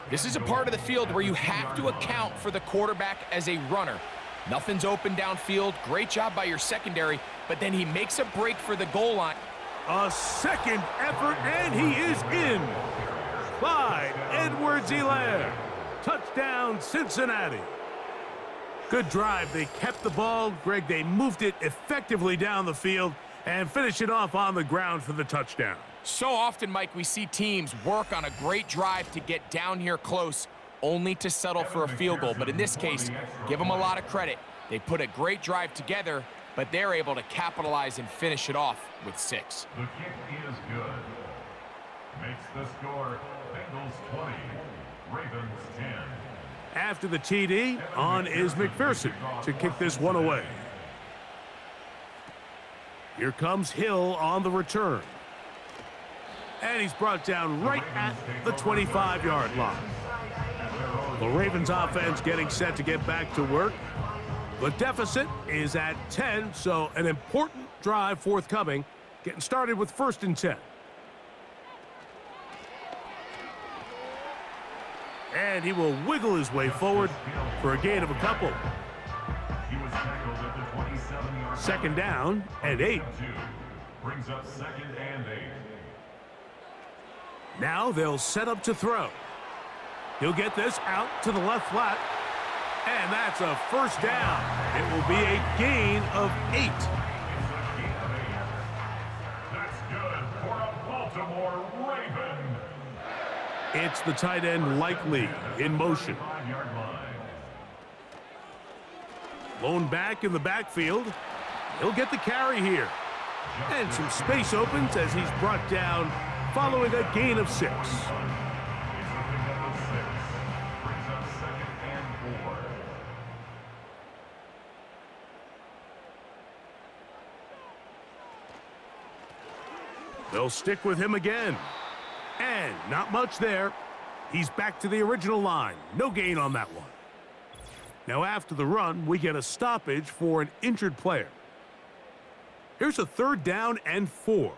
This is a part of the field where you have to account for the quarterback as a runner. Nothing's open downfield. Great job by your secondary, but then he makes a break for the goal line. A second effort, and he is in by Edwards-Helaire. Touchdown, Cincinnati. Good drive. They kept the ball. Greg, they moved it effectively down the field and finish it off on the ground for the touchdown. So often, Mike, we see teams work on a great drive to get down here close, only to settle for a field goal. But in this case, give them a lot of credit. They put a great drive together, but they're able to capitalize and finish it off with 6. The kick is good. Makes the score Bengals 20, Ravens 10. After the TD, on is McPherson to kick this one away. Here comes Hill on the return. And he's brought down right at the 25-yard line. The Ravens offense getting set to get back to work. The deficit is at 10, so an important drive forthcoming. Getting started with 1st and 10. And he will wiggle his way forward for a gain of a couple. He was tackled at the 27-yard 2nd down and 8. brings up 2nd and 8. Now they'll set up to throw. He'll get this out to the left flat. And that's a 1st down. It will be a gain of 8. That's good for a Baltimore Raven. It's the tight end Likely in motion. 5-yard line. Lone back in the backfield. He'll get the carry here. And some space opens as he's brought down following a gain of 6. They'll stick with him again. And not much there. He's back to the original line. No gain on that one. Now after the run, we get a stoppage for an injured player. Here's a 3rd down and 4.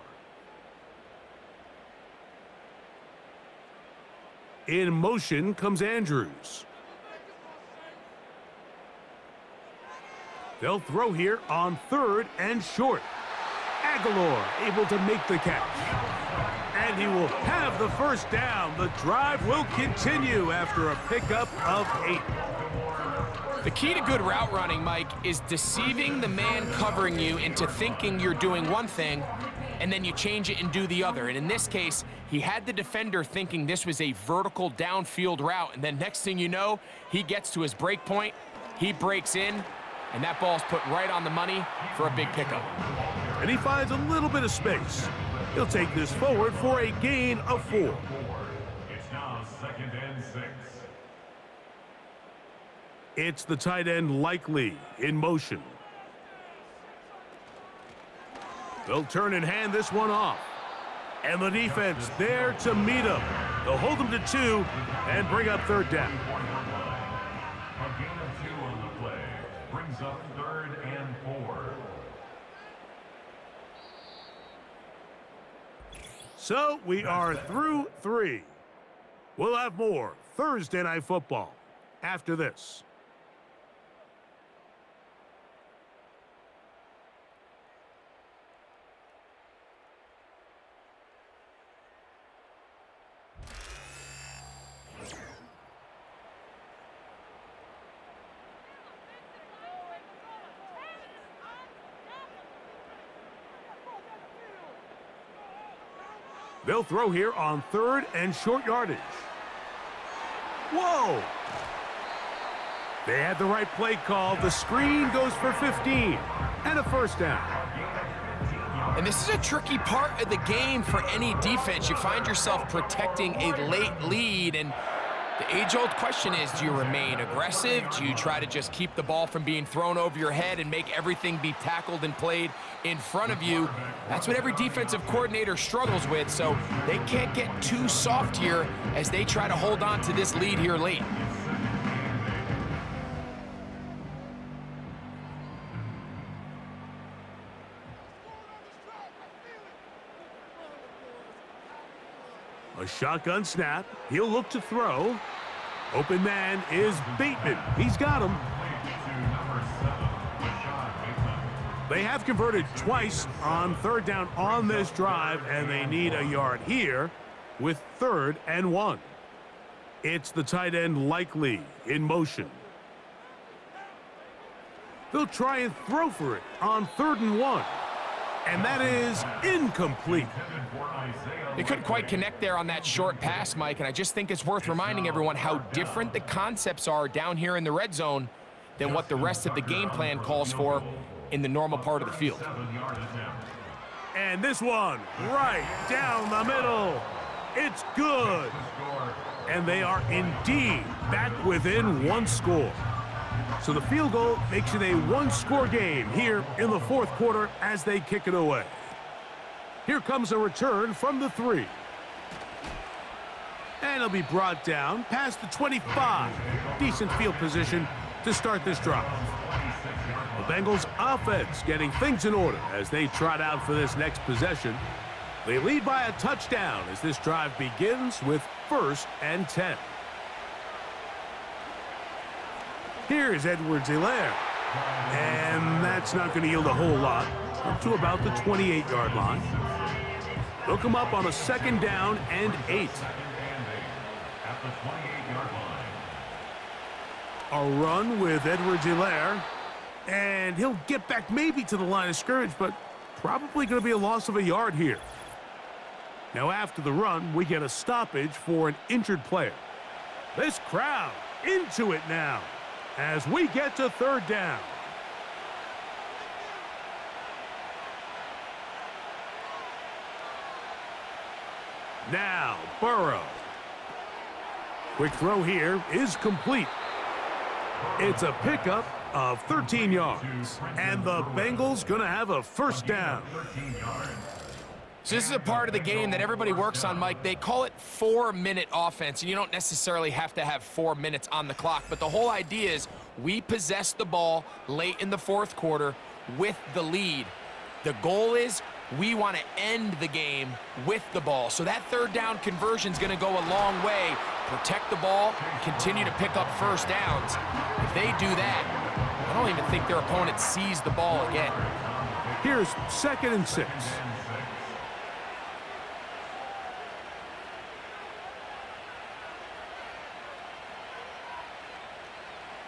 In motion comes Andrews. They'll throw here on 3rd and short. Aguilar able to make the catch. And he will have the first down. The drive will continue after a pickup of 8. The key to good route running, Mike, is deceiving the man covering you into thinking you're doing one thing, and then you change it and do the other. And in this case, he had the defender thinking this was a vertical downfield route, and then next thing you know, he gets to his break point, he breaks in, and that ball's put right on the money for a big pickup. And he finds a little bit of space. He'll take this forward for a gain of 4. It's now 2nd and 6. It's the tight end Likely in motion. They'll turn and hand this one off. And the defense there to meet him. They'll hold him to 2 and bring up 3rd down. A gain of 2 on the play brings up 3rd and 4. So we are through 3. We'll have more Thursday Night Football after this. They'll throw here on 3rd and short yardage. Whoa! They had the right play call. The screen goes for 15 and a first down. And this is a tricky part of the game for any defense. You find yourself protecting a late lead, and the age-old question is, do you remain aggressive? Do you try to just keep the ball from being thrown over your head and make everything be tackled and played in front of you? That's what every defensive coordinator struggles with, so they can't get too soft here as they try to hold on to this lead here late. A shotgun snap. He'll look to throw. Open man is Bateman. He's got him. They have converted twice on 3rd down on this drive, and they need a yard here with 3rd and 1. It's the tight end Likely in motion. They'll try and throw for it on 3rd and 1. And that is incomplete. They couldn't quite connect there on that short pass, Mike, and I just think it's worth reminding everyone how different the concepts are down here in the red zone than what the rest of the game plan calls for in the normal part of the field. And this one right down the middle. It's good. And they are indeed back within 1 score. So the field goal makes it a 1-score game here in the 4th quarter as they kick it away. Here comes a return from the 3. And it'll be brought down past the 25. Decent field position to start this drive. The Bengals offense getting things in order as they trot out for this next possession. They lead by a touchdown as this drive begins with 1st and 10. Here's Edwards-Helaire. And that's not going to yield a whole lot. Up to about the 28-yard line. They'll come up on a 2nd down and 8. At the 28-yard line. A run with Edwards-Helaire. And he'll get back maybe to the line of scrimmage, but probably going to be a loss of a yard here. Now after the run, we get a stoppage for an injured player. This crowd into it now as we get to 3rd down. Now Burrow. Quick throw here is complete. It's a pickup of 13 yards. And the Bengals going to have a first down. So this is a part of the game that everybody works on, Mike. They call it 4-minute offense, and you don't necessarily have to have 4 minutes on the clock. But the whole idea is we possess the ball late in the 4th quarter with the lead. The goal is we want to end the game with the ball. So that third down conversion is going to go a long way. Protect the ball, continue to pick up first downs. If they do that, I don't even think their opponent sees the ball again. Here's 2nd and 6.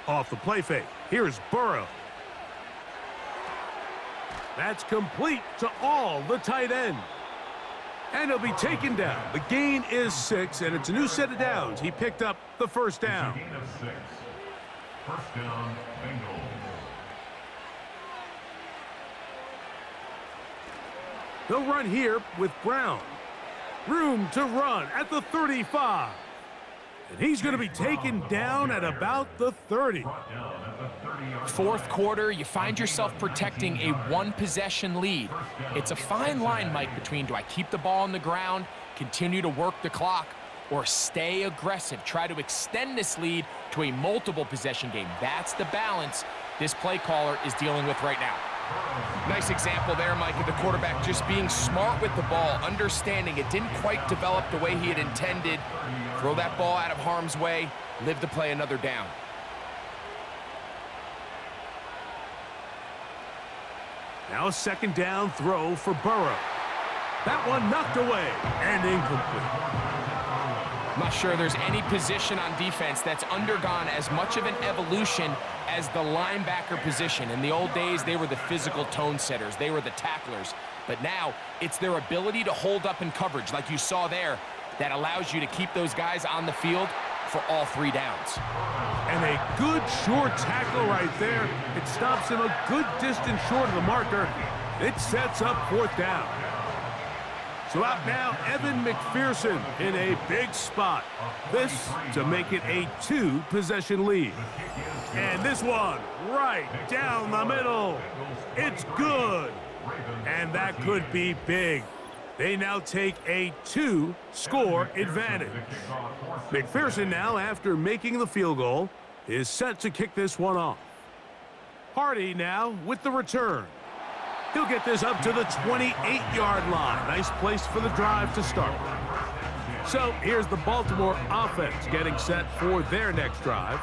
Off the play fake. Here's Burrow. That's complete to all the tight end. And he'll be taken down. The gain is 6, and it's a new set of downs. He picked up the first down. Gain of 6. First down, Bengals. They'll run here with Brown. Room to run at the 35. And he's going to be taken down at about the 30. Fourth quarter, you find yourself protecting a one-possession lead. It's a fine line, Mike, between do I keep the ball on the ground, continue to work the clock, or stay aggressive, try to extend this lead to a multiple-possession game. That's the balance this play caller is dealing with right now. Nice example there, Mike, of the quarterback just being smart with the ball, understanding it didn't quite develop the way he had intended. Throw that ball out of harm's way, live to play another down. Now a 2nd down throw for Burrow. That one knocked away and incomplete. I'm not sure there's any position on defense that's undergone as much of an evolution as the linebacker position. In the old days, they were the physical tone setters. They were the tacklers. But now, it's their ability to hold up in coverage, like you saw there, that allows you to keep those guys on the field for all 3 downs. And a good short tackle right there. It stops him a good distance short of the marker. It sets up 4th down. So out now, Evan McPherson in a big spot. This to make it a 2-possession lead. And this one right down the middle. It's good. And that could be big. They now take a 2-score advantage. McPherson now, after making the field goal, is set to kick this one off. Hardy now with the return. He'll get this up to the 28-yard line. Nice place for the drive to start. So here's the Baltimore offense getting set for their next drive.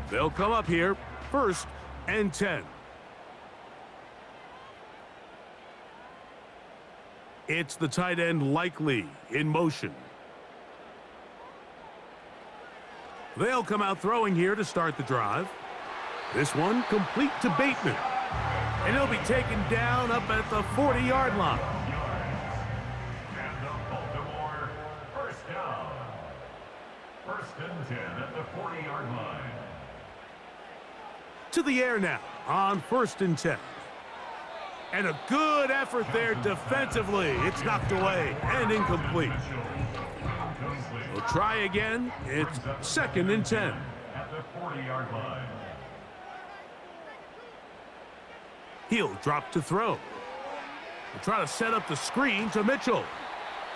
They'll come up here, 1st and 10. It's the tight end Likely in motion. They'll come out throwing here to start the drive. This one complete to Bateman. And he'll be taken down up at the 40-yard line. And the Baltimore first down. 1st and 10 at the 40-yard line. To the air now on 1st and 10. And a good effort there defensively. It's knocked away and incomplete. We'll try again. It's 2nd and 10. At the 40-yard line. He'll drop to throw. We'll try to set up the screen to Mitchell.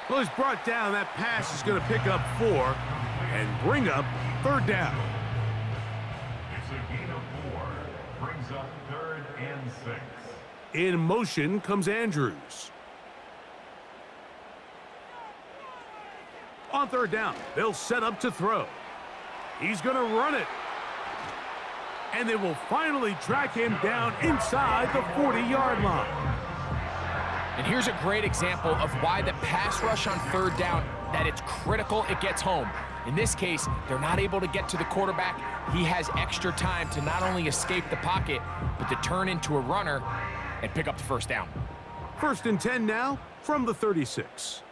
Well, he's brought down. That pass is going to pick up 4 and bring up 3rd down. It's a gain of 4. Brings up 3rd and 6. In motion comes Andrews. On 3rd down, they'll set up to throw. He's going to run it. And they will finally track him down inside the 40-yard line. And here's a great example of why the pass rush on 3rd down, that it's critical it gets home. In this case, they're not able to get to the quarterback. He has extra time to not only escape the pocket, but to turn into a runner and pick up the 1st down. 1st and 10 now from the 36.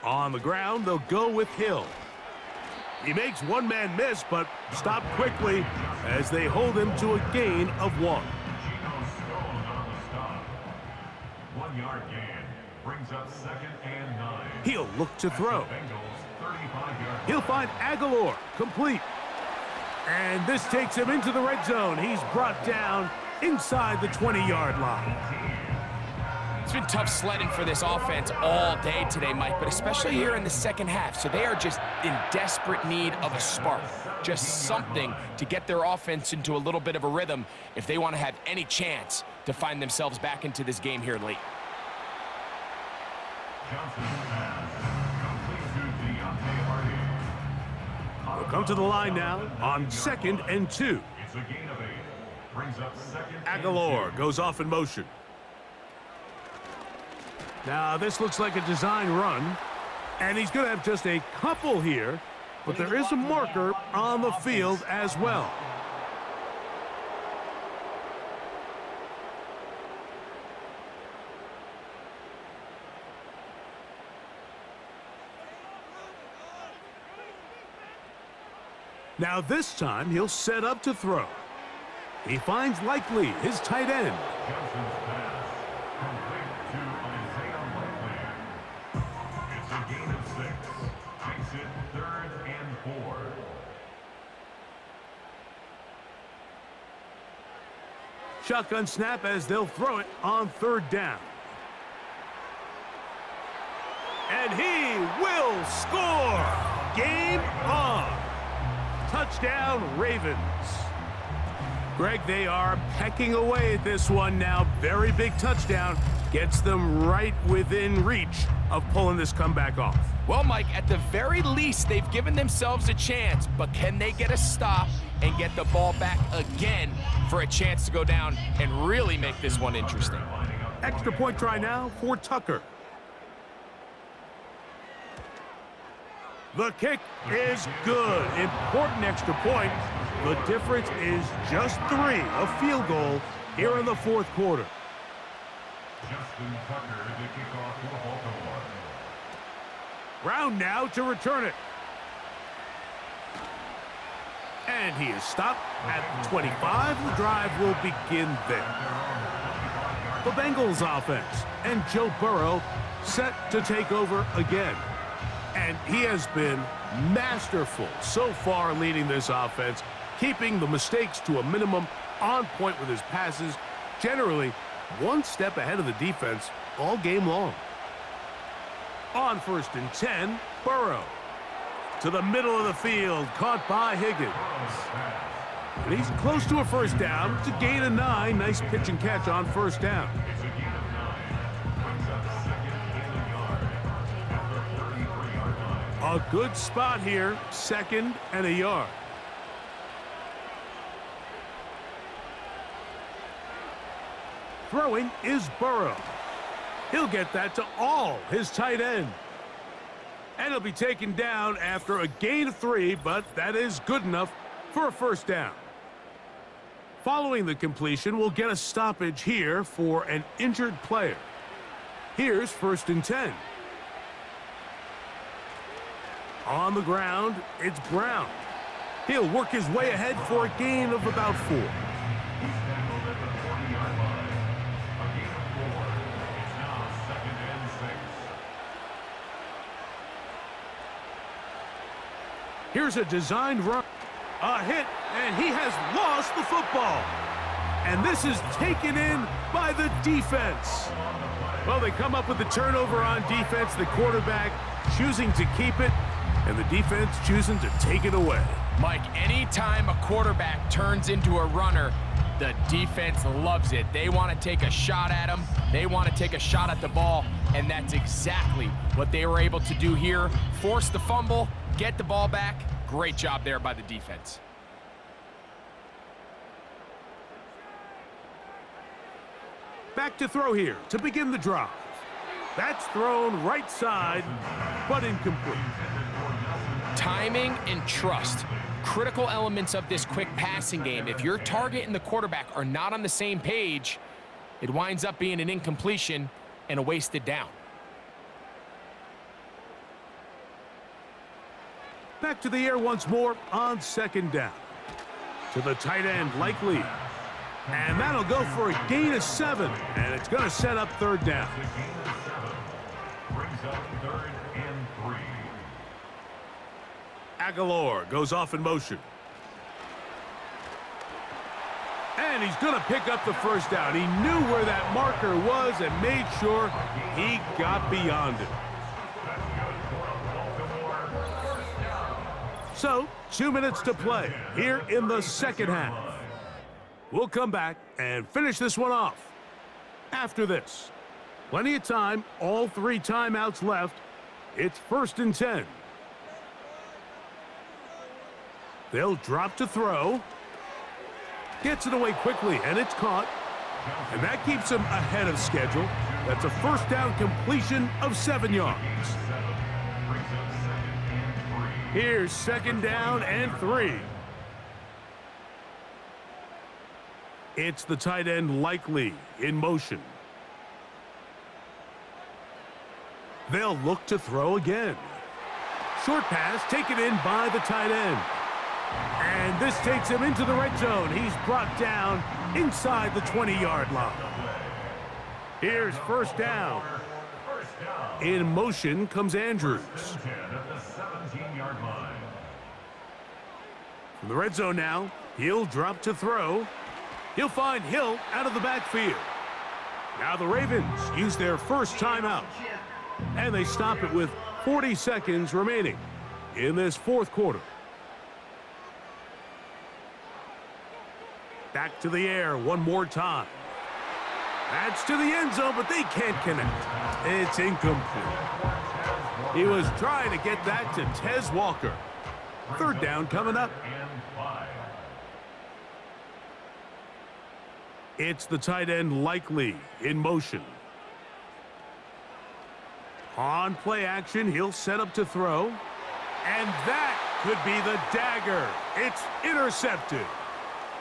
On the ground, they'll go with Hill. He makes one man miss, but stopped quickly as they hold him to a gain of 1. 1 yard gain brings up 2nd and 9. He'll look to throw. Bengals 35-yard. He'll find Aguilar complete. And this takes him into the red zone. He's brought down inside the 20-yard line. It's been tough sledding for this offense all day today, Mike, but especially here in the second half. So they are just in desperate need of a spark, just something to get their offense into a little bit of a rhythm if they want to have any chance to find themselves back into this game here late. We'll come to the line now on 2nd and 2. It's a gain of 8. Brings up 2nd. Aguilar goes off in motion. Now, this looks like a design run, and he's going to have just a couple here, but there is a marker on the field as well. Now this time he'll set up to throw. He finds Likely, his tight end. Johnson's pass complete to Isaiah Likely. It's a gain of 6. Makes it 3rd and 4. Shotgun snap as they'll throw it on 3rd down. And he will score! Game on! Touchdown, Ravens. Greg, they are pecking away at this one now. Very big touchdown. Gets them right within reach of pulling this comeback off. Well, Mike, at the very least, they've given themselves a chance, but can they get a stop and get the ball back again for a chance to go down and really make this one interesting? Extra point try now for Tucker. The kick is good. Important extra point. The difference is just 3, a field goal here in the 4th quarter. Justin Tucker to kick off for Baltimore. Brown now to return it. And he is stopped at the 25. The drive will begin there. The Bengals offense and Joe Burrow set to take over again. And he has been masterful so far leading this offense, keeping the mistakes to a minimum, on point with his passes, generally one step ahead of the defense all game long. On 1st and 10, Burrow. To the middle of the field, caught by Higgins. And he's close to a 1st down. It's a gain of 9. Nice pitch and catch on 1st down. It's a gain of 9. Brings up 2nd and a yard at the 33-yard line. A good spot here, 2nd and a yard. Throwing is Burrow. He'll get that to all his tight end. And he'll be taken down after a gain of 3, but that is good enough for a 1st down. Following the completion, we'll get a stoppage here for an injured player. Here's 1st and 10. On the ground, it's Brown. He'll work his way ahead for a gain of about 4. He's tackled at the 40-yard line. A gain of 4. It's now 2nd and 6. Here's a designed run. A hit, and he has lost the football. And this is taken in by the defense. Well, they come up with the turnover on defense, the quarterback choosing to keep it, and the defense choosing to take it away. Mike, anytime a quarterback turns into a runner, the defense loves it. They want to take a shot at him. They want to take a shot at the ball, and that's exactly what they were able to do here. Force the fumble, get the ball back. Great job there by the defense. Back to throw here to begin the drive. That's thrown right side, but incomplete. Timing and trust, critical elements of this quick passing game. If your target and the quarterback are not on the same page, it winds up being an incompletion and a wasted down. Back to the air once more on 2nd down. To the tight end, Likely. And that'll go for a gain of 7, and it's going to set up 3rd down. The gain of 7 brings up 3rd and 3. Aguilar goes off in motion. And he's going to pick up the first down. He knew where that marker was and made sure he got beyond it. So, 2 minutes to play here in the second half. We'll come back and finish this one off after this. Plenty of time, all 3 timeouts left. It's 1st and 10. They'll drop to throw. Gets it away quickly, and it's caught. And that keeps him ahead of schedule. That's a first down completion of 7 yards. Here's 2nd down and 3. It's the tight end Likely in motion. They'll look to throw again. Short pass taken in by the tight end. And this takes him into the red zone. He's brought down inside the 20-yard line. Here's 1st down. In motion comes Andrews. From the red zone now, he'll drop to throw. He'll find Hill out of the backfield. Now the Ravens use their first timeout. And they stop it with 40 seconds remaining in this 4th quarter. Back to the air one more time. That's to the end zone, but they can't connect. It's incomplete. He was trying to get that to Tez Walker. 3rd down coming up. It's the tight end Likely in motion. On play action, he'll set up to throw. And that could be the dagger. It's intercepted.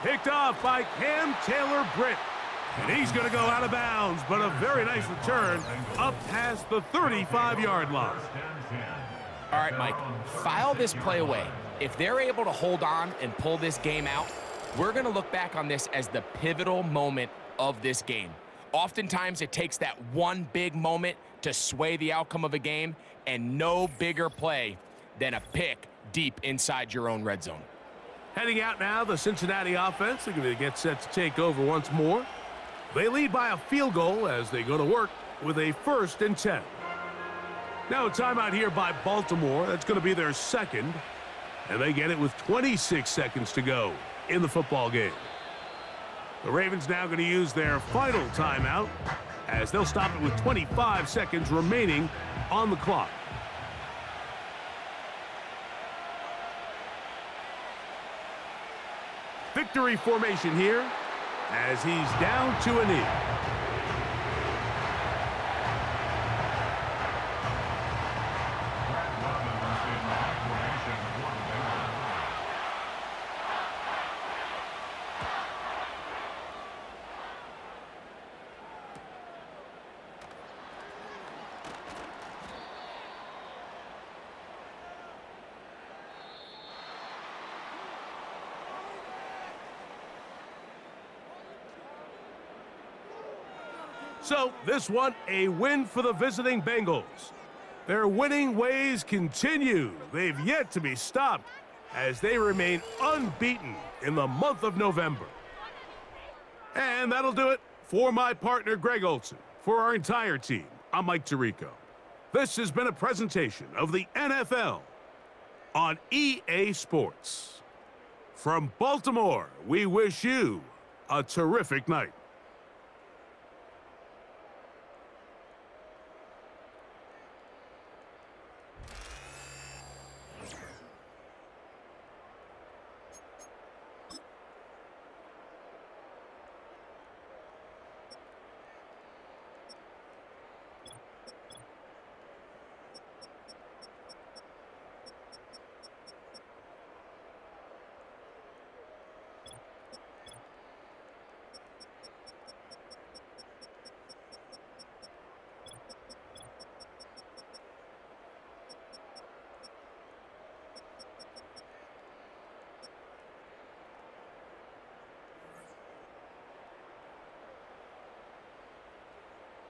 Picked off by Cam Taylor-Britt. And he's going to go out of bounds, but a very nice return up past the 35-yard line. All right, Mike, file this play away. If they're able to hold on and pull this game out, we're going to look back on this as the pivotal moment of this game. Oftentimes, it takes that one big moment to sway the outcome of a game, and no bigger play than a pick deep inside your own red zone. Heading out now, the Cincinnati offense. They're going to get set to take over once more. They lead by a field goal as they go to work with a 1st and 10. Now a timeout here by Baltimore. That's going to be their 2nd. And they get it with 26 seconds to go in the football game. The Ravens now going to use their final timeout as they'll stop it with 25 seconds remaining on the clock. Victory formation here as he's down to a knee. So, this one, a win for the visiting Bengals. Their winning ways continue. They've yet to be stopped as they remain unbeaten in the month of November. And that'll do it for my partner, Greg Olson. For our entire team, I'm Mike Tirico. This has been a presentation of the NFL on EA Sports. From Baltimore, we wish you a terrific night.